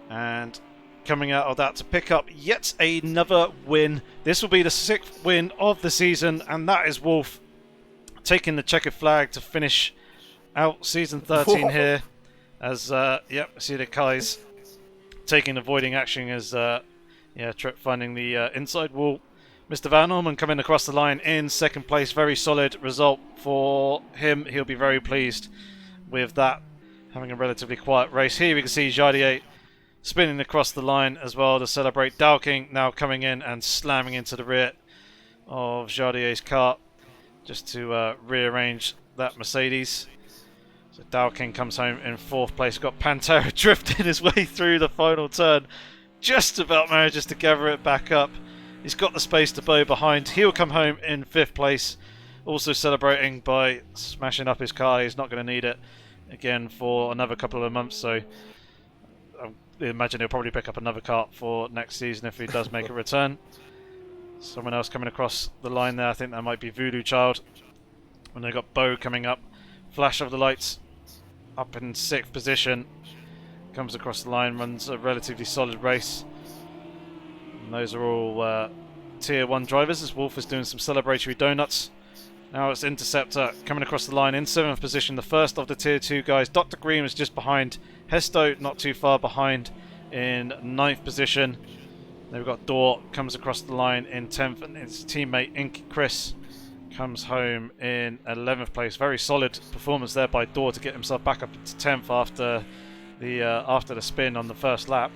and coming out of that to pick up yet another win. This will be the 6th win of the season, and that is Wolf taking the checkered flag to finish out season 13 here. As yep, see the guys taking avoiding action as Tripp finding the inside wall. Mr. Van Orman coming across the line in 2nd place. Very solid result for him. He'll be very pleased with that, having a relatively quiet race. Here we can see Jardier spinning across the line as well to celebrate. Dowking now coming in and slamming into the rear of Jardier's car just to rearrange that Mercedes. So Dowking comes home in 4th place. Got Pantera drifting his way through the final turn. Just about manages to gather it back up. He's got the space to bow behind. He'll come home in 5th place. Also celebrating by smashing up his car. He's not going to need it again for another couple of months. So I imagine he'll probably pick up another kart for next season if he does make a return. Someone else coming across the line there. I think that might be Voodoo Child. And they've got Bo coming up. Flash of the lights. Up in 6th position. Comes across the line. Runs a relatively solid race. And those are all Tier 1 drivers, as Wolf is doing some celebratory donuts. Now it's Interceptor coming across the line in 7th position. The first of the Tier 2 guys. Dr. Green is just behind. Hesto not too far behind in 9th position. Then we've got Dor comes across the line in 10th, and his teammate Inky Chris comes home in 11th place. Very solid performance there by Dor to get himself back up to 10th after the spin on the first lap.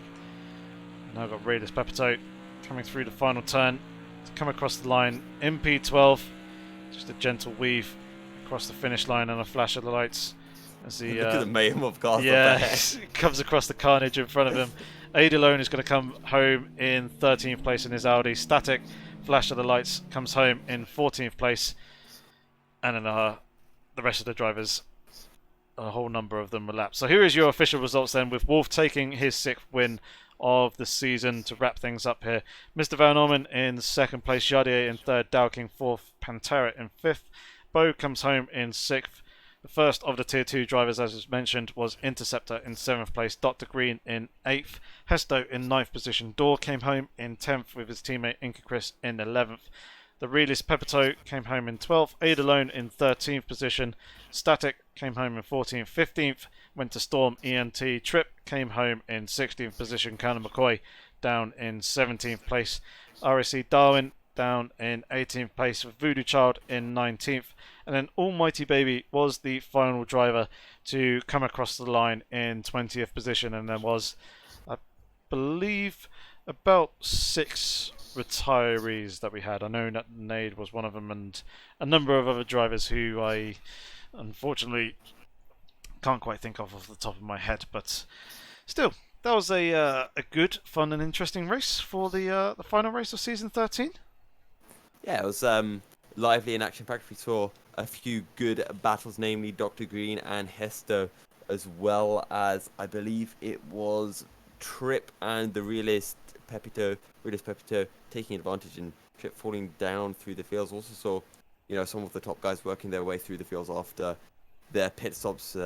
Now we've got Raiders Pepito coming through the final turn to come across the line in P12. Just a gentle weave across the finish line and a flash of the lights as he look at the mayhem of cars. Comes across the carnage in front of him. Adalone is going to come home in 13th place in his Audi. Static, flash of the lights, comes home in 14th place. And then the rest of the drivers a whole number of them elapsed. So here is your official results then, with Wolf taking his 6th win of the season to wrap things up here. Mr. Van Orman in 2nd place, Jardier in 3rd, Dowking 4th, Pantera in 5th. Bo comes home in 6th. The first of the Tier 2 drivers, as was mentioned, was Interceptor in 7th place, Dr. Green in 8th, Hesto in 9th position, Dor came home in 10th with his teammate Inca Chris in 11th. The realist Pepito came home in 12th, Adalone in 13th position, Static came home in 14th, 15th, went to Storm ENT, Trip came home in 16th position, Colonel McCoy down in 17th place, RSC Darwin down in 18th place, with Voodoo Child in 19th, and then Almighty Baby was the final driver to come across the line in 20th position, and there was, I believe, about 6 retirees that we had. I know that Nade was one of them, and a number of other drivers who I unfortunately can't quite think of off the top of my head, but still, that was a good, fun and interesting race for the final race of season 13. Yeah, it was lively and action-packed. We saw a few good battles, namely Dr. Green and Hesto, as well as, I believe it was Trip and the realist Pepito taking advantage, and Trip falling down through the fields. Also saw, you know, some of the top guys working their way through the fields after their pit stops,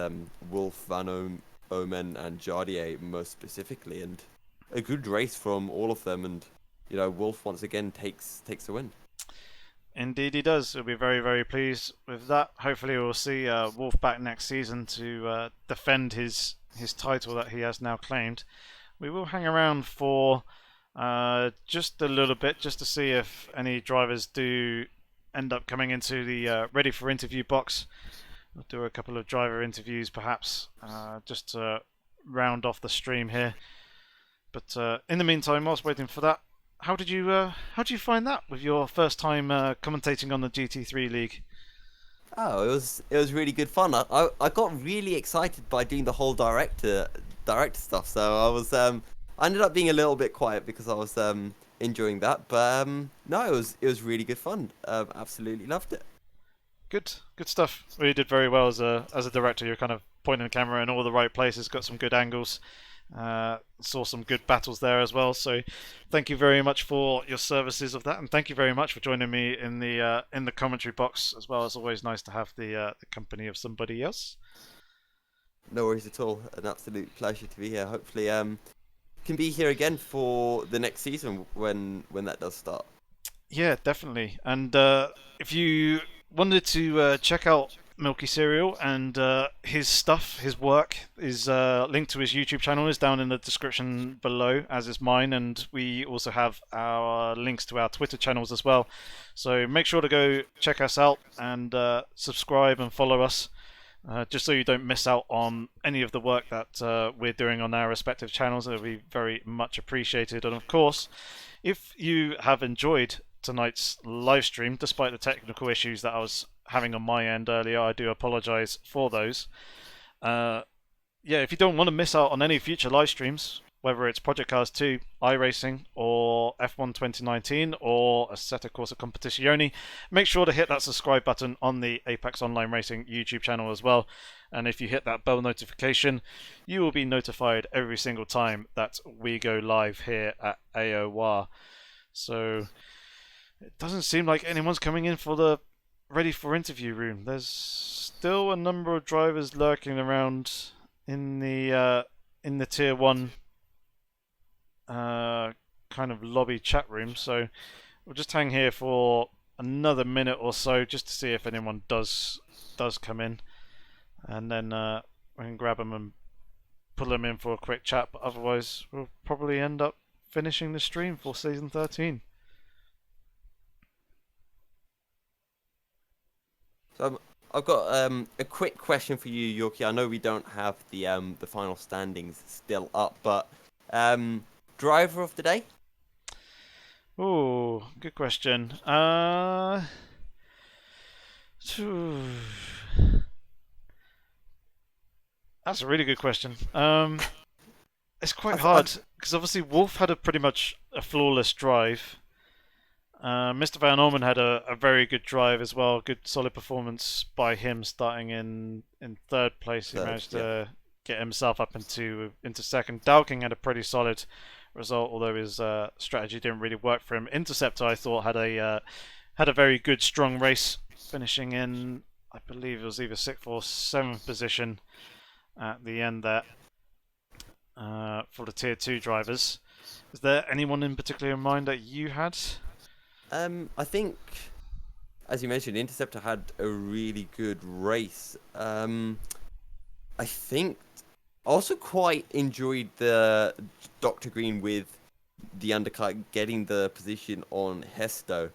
Wolf, Van Omen and Jardier most specifically, and a good race from all of them, and, you know, Wolf once again takes the win. Indeed he does. We'll be very, very pleased with that. Hopefully we'll see Wolf back next season to defend his title that he has now claimed. We will hang around for just a little bit, just to see if any drivers do end up coming into the ready for interview box. We'll do a couple of driver interviews perhaps, just to round off the stream here. But in the meantime, whilst waiting for that, how did you find that with your first time commentating on the GT3 League? Oh, it was really good fun. I got really excited by doing the whole director stuff. So I ended up being a little bit quiet because I was enjoying that. But no, it was really good fun. Absolutely loved it. Good stuff. Well, you did very well as a director. You're kind of pointing the camera in all the right places, got some good angles. Saw some good battles there as well, so thank you very much for your services of that, and thank you very much for joining me in the commentary box as well. It's always nice to have the company of somebody else. No worries at all. An absolute pleasure to be here. Hopefully can be here again for the next season when that does start. Yeah, definitely. And if you wanted to check out MilkyCereal and his stuff, his work is linked to his YouTube channel is down in the description below, as is mine, and we also have our links to our Twitter channels as well. So make sure to go check us out and subscribe and follow us, just so you don't miss out on any of the work that we're doing on our respective channels. It will be very much appreciated. And of course, if you have enjoyed tonight's live stream, despite the technical issues that I was having on my end earlier, I do apologise for those. Yeah, if you don't want to miss out on any future live streams, whether it's Project Cars 2, iRacing, or F1 2019, or Assetto Corsa Competizione, make sure to hit that subscribe button on the Apex Online Racing YouTube channel as well. And if you hit that bell notification, you will be notified every single time that we go live here at AOR. So it doesn't seem like anyone's coming in for the ready for interview room. There's still a number of drivers lurking around in the tier 1 kind of lobby chat room, so we'll just hang here for another minute or so just to see if anyone does come in, and then we can grab them and pull them in for a quick chat. But otherwise we'll probably end up finishing the stream for season 13. So I've got a quick question for you, Yorkie. I know we don't have the final standings still up, but driver of the day? Oh, good question. That's a really good question. It's quite hard because obviously Wolf had a pretty much a flawless drive. Mr. Van Orman had a very good drive as well. Good solid performance by him, starting in third place. He managed to get himself up into second. Dowking had a pretty solid result, although his strategy didn't really work for him. Interceptor, I thought, had a very good strong race, finishing in, I believe it was either 6th or 7th position at the end there for the Tier 2 drivers. Is there anyone in particular in mind that you had? I think, as you mentioned, Interceptor had a really good race. I think I also quite enjoyed the Dr. Green with the undercut getting the position on Hesto.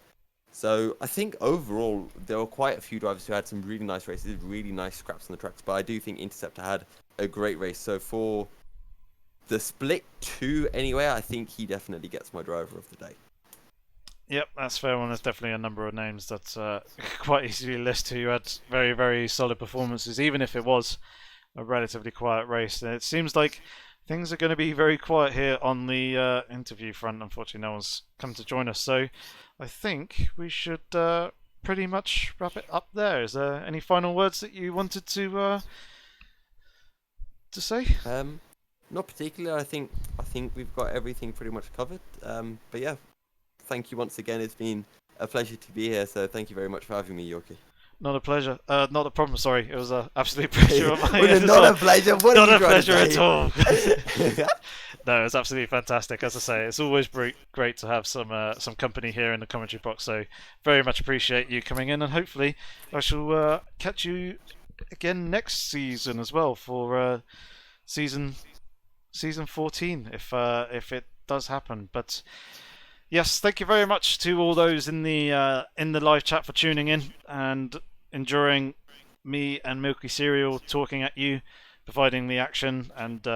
So I think overall there were quite a few drivers who had some really nice races, really nice scraps on the tracks. But I do think Interceptor had a great race. So for the split 2 anyway, I think he definitely gets my driver of the day. Yep, that's fair one. There's definitely a number of names that quite easily list who had very, very solid performances, even if it was a relatively quiet race. And it seems like things are going to be very quiet here on the interview front. Unfortunately, no one's come to join us. So I think we should pretty much wrap it up there. Is there any final words that you wanted to say? Not particularly. I think we've got everything pretty much covered. But yeah, thank you once again. It's been a pleasure to be here. So thank you very much for having me, Yorkie. Not a pleasure. Not a problem. Sorry, it was an absolute pleasure. Not a pleasure. What not a pleasure at all. No, it's absolutely fantastic. As I say, it's always great to have some company here in the commentary box. So very much appreciate you coming in, and hopefully I shall catch you again next season as well for season 14 if it does happen. But yes, thank you very much to all those in the live chat for tuning in and enjoying me and MilkyCereal talking at you, providing the action, and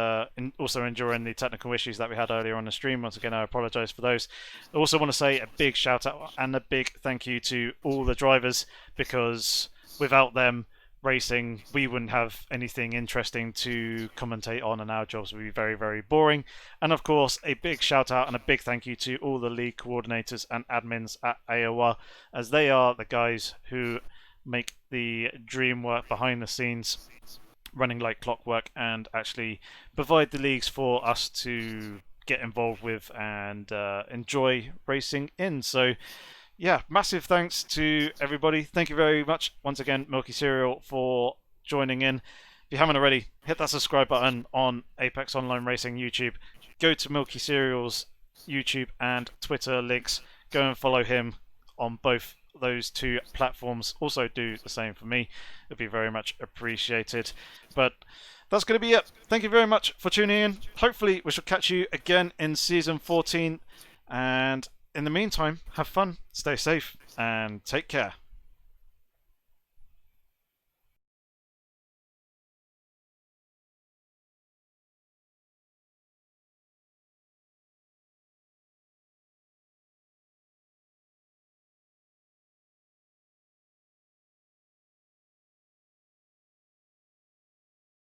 also enjoying the technical issues that we had earlier on the stream. Once again, I apologise for those. I also want to say a big shout out and a big thank you to all the drivers, because without them racing, we wouldn't have anything interesting to commentate on, and our jobs would be very, very boring. And of course, a big shout out and a big thank you to all the league coordinators and admins at AOR, as they are the guys who make the dream work behind the scenes, running like clockwork, and actually provide the leagues for us to get involved with and enjoy racing in. So yeah, massive thanks to everybody. Thank you very much once again, MilkyCereal, for joining in. If you haven't already, hit that subscribe button on Apex Online Racing YouTube. Go to MilkyCereal's YouTube and Twitter links. Go and follow him on both those two platforms. Also do the same for me. It'd be very much appreciated. But that's going to be it. Thank you very much for tuning in. Hopefully we shall catch you again in season 14. And in the meantime, have fun, stay safe, and take care.